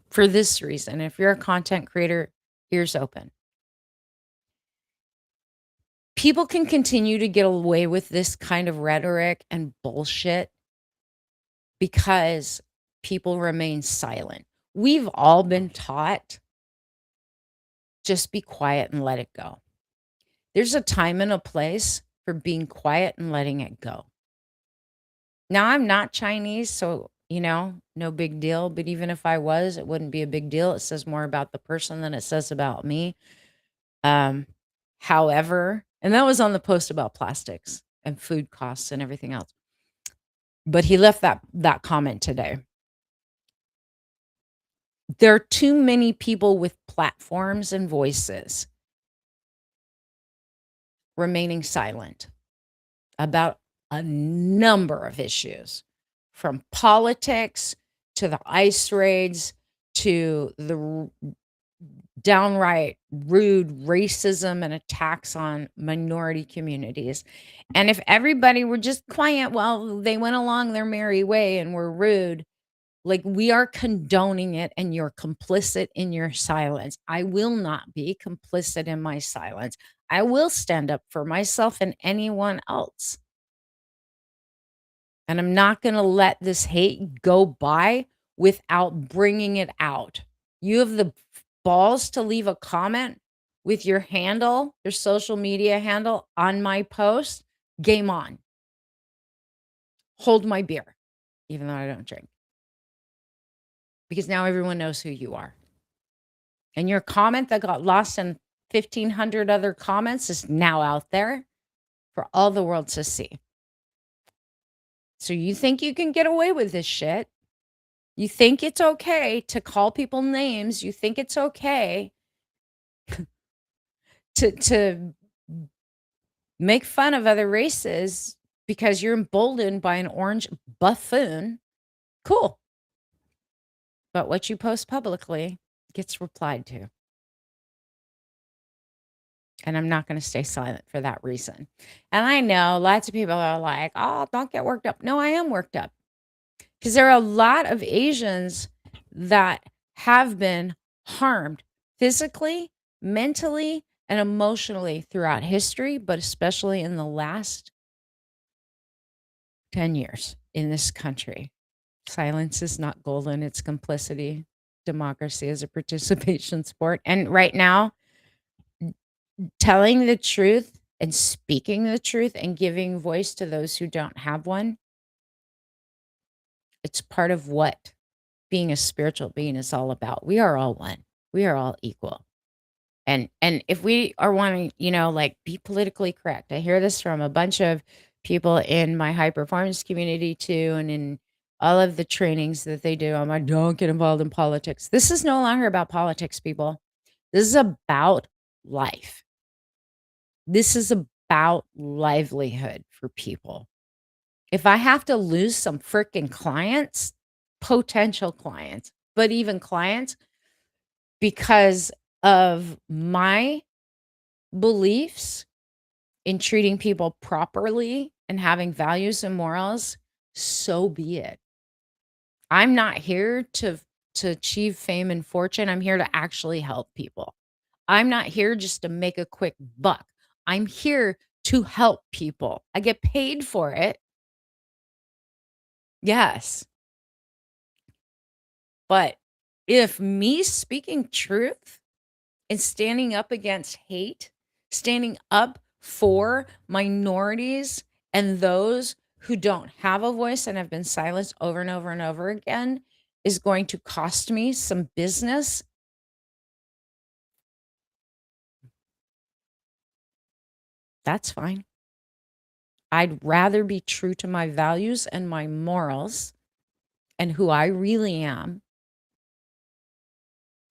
for this reason. If you're a content creator, ears open. People can continue to get away with this kind of rhetoric and bullshit because people remain silent. We've all been taught just be quiet and let it go. There's a time and a place for being quiet and letting it go. Now, I'm not Chinese, so, no big deal. But even if I was, it wouldn't be a big deal. It says more about the person than it says about me. However, and that was on the post about plastics and food costs and everything else. But he left that comment today. There are too many people with platforms and voices remaining silent about a number of issues, from politics to the ICE raids to the downright rude racism and attacks on minority communities. And if everybody were just quiet while they went along their merry way and were rude, like, we are condoning it and you're complicit in your silence. I will not be complicit in my silence. I will stand up for myself and anyone else. And I'm not going to let this hate go by without bringing it out. You have the balls to leave a comment with your handle, your social media handle on my post. Game on. Hold my beer, even though I don't drink. Because now everyone knows who you are. And your comment that got lost in 1,500 other comments is now out there for all the world to see. So you think you can get away with this shit? You think it's okay to call people names? You think it's okay to make fun of other races because you're emboldened by an orange buffoon? Cool. But what you post publicly gets replied to. And I'm not going to stay silent for that reason. And I know lots of people are like, oh, don't get worked up. No, I am worked up because there are a lot of Asians that have been harmed physically, mentally, and emotionally throughout history, but especially in the last 10 years in this country. Silence is not golden, it's complicity. Democracy is a participation sport. And right now, telling the truth and speaking the truth and giving voice to those who don't have one, it's part of what being a spiritual being is all about. We are all one. We are all equal. And if we are wanting, like be politically correct. I hear this from a bunch of people in my high performance community too, and in all of the trainings that they do. I'm like, don't get involved in politics. This is no longer about politics, people. This is about life. This is about livelihood for people. If I have to lose some freaking clients, potential clients, but even clients, because of my beliefs in treating people properly and having values and morals, so be it. I'm not here to achieve fame and fortune. I'm here to actually help people. I'm not here just to make a quick buck. I'm here to help people. I get paid for it. Yes. But if me speaking truth and standing up against hate, standing up for minorities and those who don't have a voice and have been silenced over and over and over again is going to cost me some business, that's fine. I'd rather be true to my values and my morals and who I really am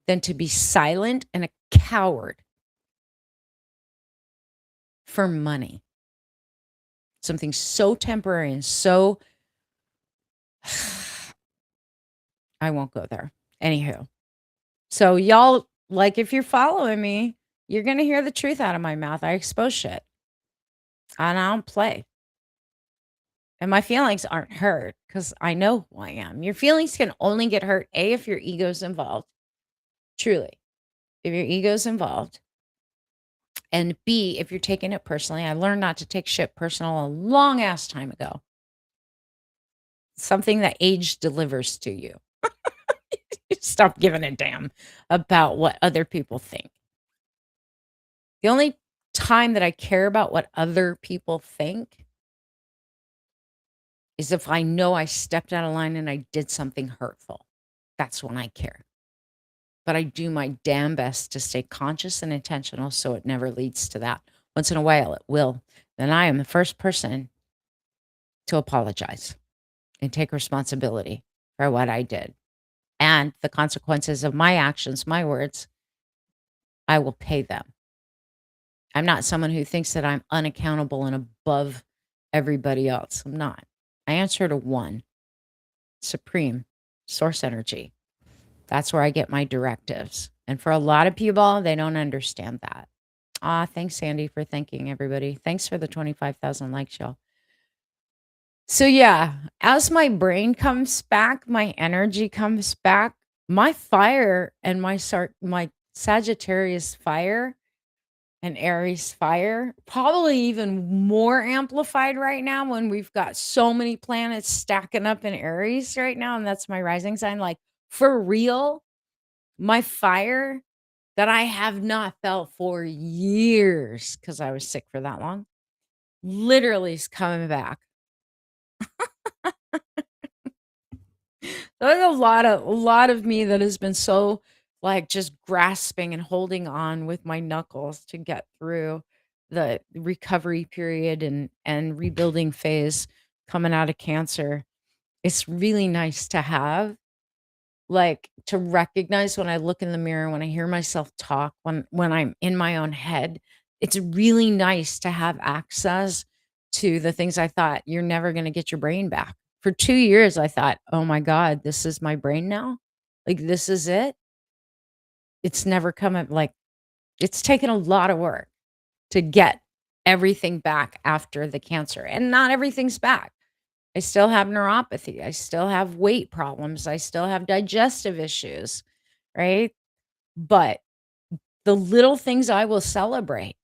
than to be silent and a coward for money. Something so temporary and so I won't go there. Anywho. So y'all, like if you're following me, you're gonna hear the truth out of my mouth. I expose shit. And I don't play. And my feelings aren't hurt because I know who I am. Your feelings can only get hurt, A, if your ego's involved. Truly. If your ego's involved. And B, if you're taking it personally. I learned not to take shit personal a long ass time ago. Something that age delivers to you. Stop giving a damn about what other people think. The only time that I care about what other people think is if I know I stepped out of line and I did something hurtful. That's when I care. But I do my damn best to stay conscious and intentional so it never leads to that. Once in a while it will. Then I am the first person to apologize and take responsibility for what I did. And the consequences of my actions, my words, I will pay them. I'm not someone who thinks that I'm unaccountable and above everybody else. I'm not. I answer to one, supreme source energy. That's where I get my directives. And for a lot of people, they don't understand that. Thanks, Sandy, for thanking everybody. Thanks for the 25,000 likes, y'all. So yeah, as my brain comes back, my energy comes back, my fire and my Sagittarius fire and Aries fire, probably even more amplified right now when we've got so many planets stacking up in Aries right now. And that's my rising sign. Like for real, my fire that I have not felt for years because I was sick for that long, literally is coming back. There's a lot of me that has been so like just grasping and holding on with my knuckles to get through the recovery period and rebuilding phase coming out of cancer. It's really nice to have, like, to recognize when I look in the mirror, when I hear myself talk, when I'm in my own head. It's really nice to have access to the things I thought you're never going to get your brain back. For 2 years I thought, "Oh my god, this is my brain now? Like this is it?" It's never come up like it's taken a lot of work. to get everything back after the cancer, and not everything's back. I still have neuropathy, I still have weight problems, I still have digestive issues, right? But the little things I will celebrate.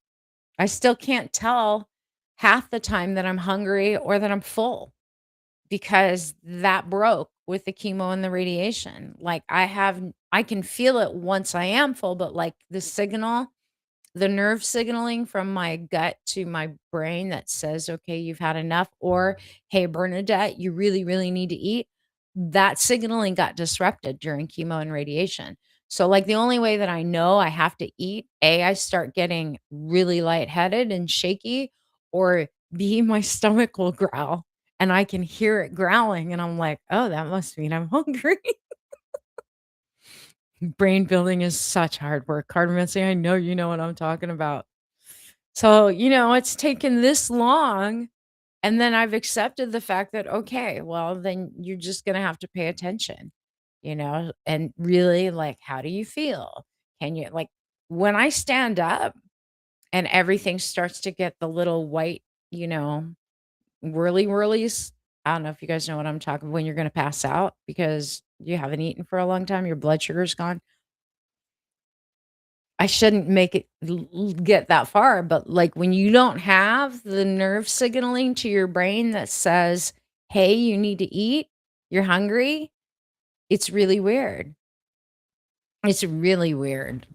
I still can't tell half the time that I'm hungry or that I'm full because that broke with the chemo and the radiation. Like I can feel it once I am full, but like the nerve signaling from my gut to my brain that says, "Okay, you've had enough," or, "Hey, Bernadette, you really, really need to eat." That signaling got disrupted during chemo and radiation. So, like, the only way that I know I have to eat, A, I start getting really lightheaded and shaky, or B, my stomach will growl, and I can hear it growling, and I'm like, "Oh, that must mean I'm hungry." Brain building is such hard work. Carmen, I know you know what I'm talking about. So, it's taken this long, and then I've accepted the fact that, okay, well, then you're just gonna have to pay attention, and really, like, how do you feel? Can you like, when I stand up and everything starts to get the little white, whirlies, I don't know if you guys know what I'm talking when you're gonna pass out because you haven't eaten for a long time, your blood sugar's gone. I shouldn't make it get that far, but, like, when you don't have the nerve signaling to your brain that says, "Hey, you need to eat, you're hungry," it's really weird. It's really weird.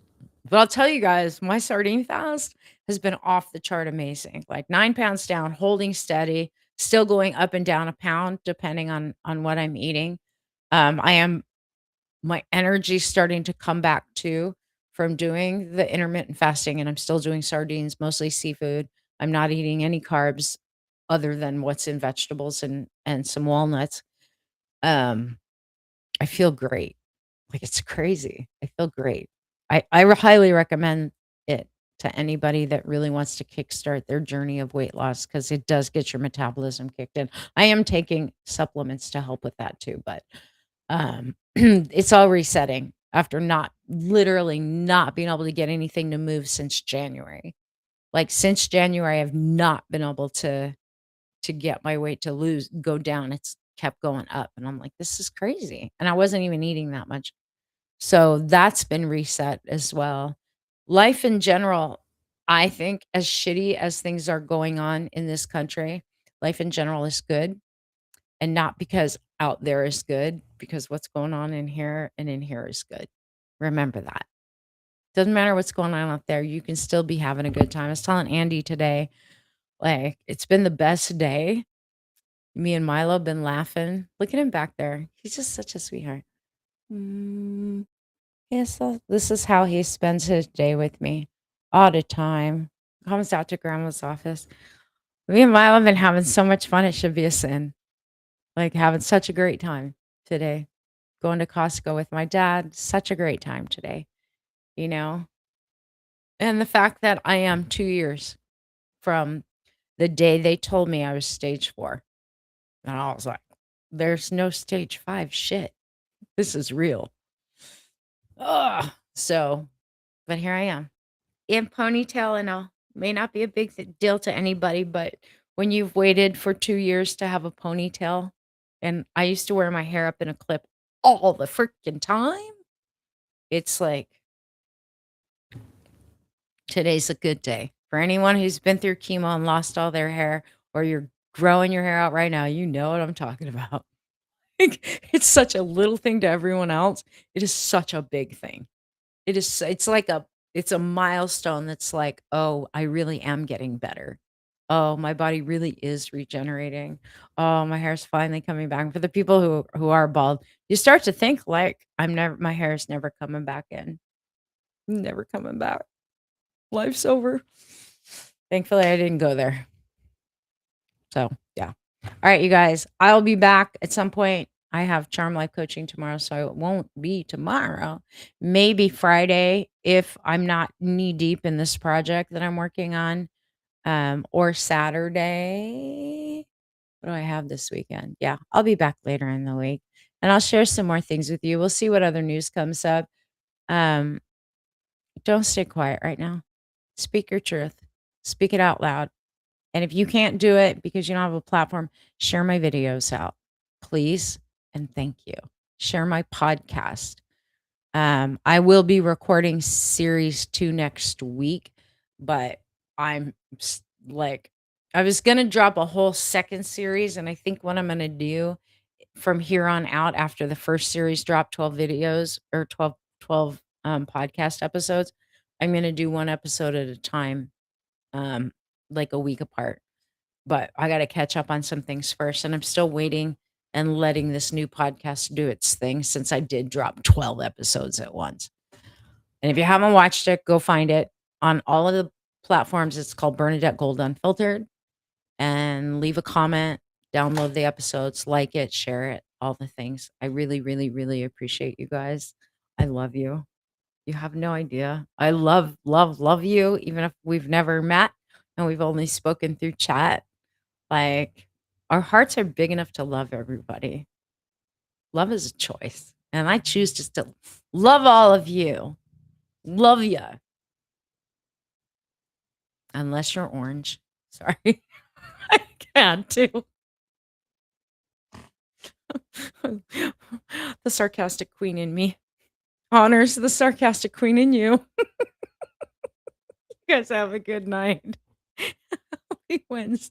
But I'll tell you guys, my sardine fast has been off the chart amazing, like 9 pounds down, holding steady, still going up and down a pound depending on what I'm eating. I am My energy's starting to come back too from doing the intermittent fasting, and I'm still doing sardines, mostly seafood. I'm not eating any carbs other than what's in vegetables and some walnuts. Um, I feel great. Like, it's crazy. I feel great. Highly recommend it to anybody that really wants to kickstart their journey of weight loss because it does get your metabolism kicked in. I am taking supplements to help with that too, but it's all resetting after not literally not being able to get anything to move since January. Like, since January, I've not been able to get my weight to go down. It's kept going up, and I'm like, "This is crazy." And I wasn't even eating that much. So that's been reset as well. Life in general, I think as shitty as things are going on in this country, life in general is good. And not because out there is good, because what's going on in here and in here is good. Remember that. Doesn't matter what's going on out there, you can still be having a good time. I was telling Andy today, like, it's been the best day. Me and Milo have been laughing. Look at him back there. He's just such a sweetheart. Mm, yes, so this is how he spends his day with me all the time. Comes out to grandma's office. Me and Milo have been having so much fun. It should be a sin. Like, having such a great time today. Going to Costco with my dad, such a great time today, you know? And the fact that I am 2 years from the day they told me I was stage 4, and I was like, "There's no stage 5 shit. This is real." Ugh. So, but here I am in ponytail and all. May not be a big deal to anybody, but when you've waited for 2 years to have a ponytail, and I used to wear my hair up in a clip all the freaking time, it's like today's a good day. For anyone who's been through chemo and lost all their hair, or you're growing your hair out right now, you know what I'm talking about. It's such a little thing to everyone else. It is such a big thing. It's like it's a milestone that's like, "Oh, I really am getting better. Oh, my body really is regenerating. Oh, my hair's finally coming back." For the people who are bald, you start to think like, my hair's never coming back in. Never coming back. Life's over. Thankfully, I didn't go there. So, yeah. All right, you guys, I'll be back at some point. I have Charm Life coaching tomorrow, so it won't be tomorrow. Maybe Friday if I'm not knee deep in this project that I'm working on, or Saturday. What do I have this weekend? Yeah, I'll be back later in the week, and I'll share some more things with you. We'll see what other news comes up. Um, don't stay quiet right now. Speak your truth. Speak it out loud. And if you can't do it because you don't have a platform, share my videos out, please. And thank you. Share my podcast. I will be recording series 2 next week, but I'm like, I was going to drop a whole second series. And I think what I'm going to do from here on out, after the first series dropped 12 videos or 12 podcast episodes, I'm going to do one episode at a time, um, like a week apart. But I got to catch up on some things first. And I'm still waiting and letting this new podcast do its thing, since I did drop 12 episodes at once. And if you haven't watched it, go find it on all of the platforms. It's called Bernadette Gold Unfiltered. And leave a comment, download the episodes, like it, share it, all the things. I really, really, really appreciate you guys. I love you. You have no idea. I love, love, love you, even if we've never met and we've only spoken through chat. Like, our hearts are big enough to love everybody. Love is a choice. And I choose just to love all of you. Love ya. Unless you're orange. Sorry. I can't do. The sarcastic queen in me honors the sarcastic queen in you. You guys have a good night. Happy Wednesday.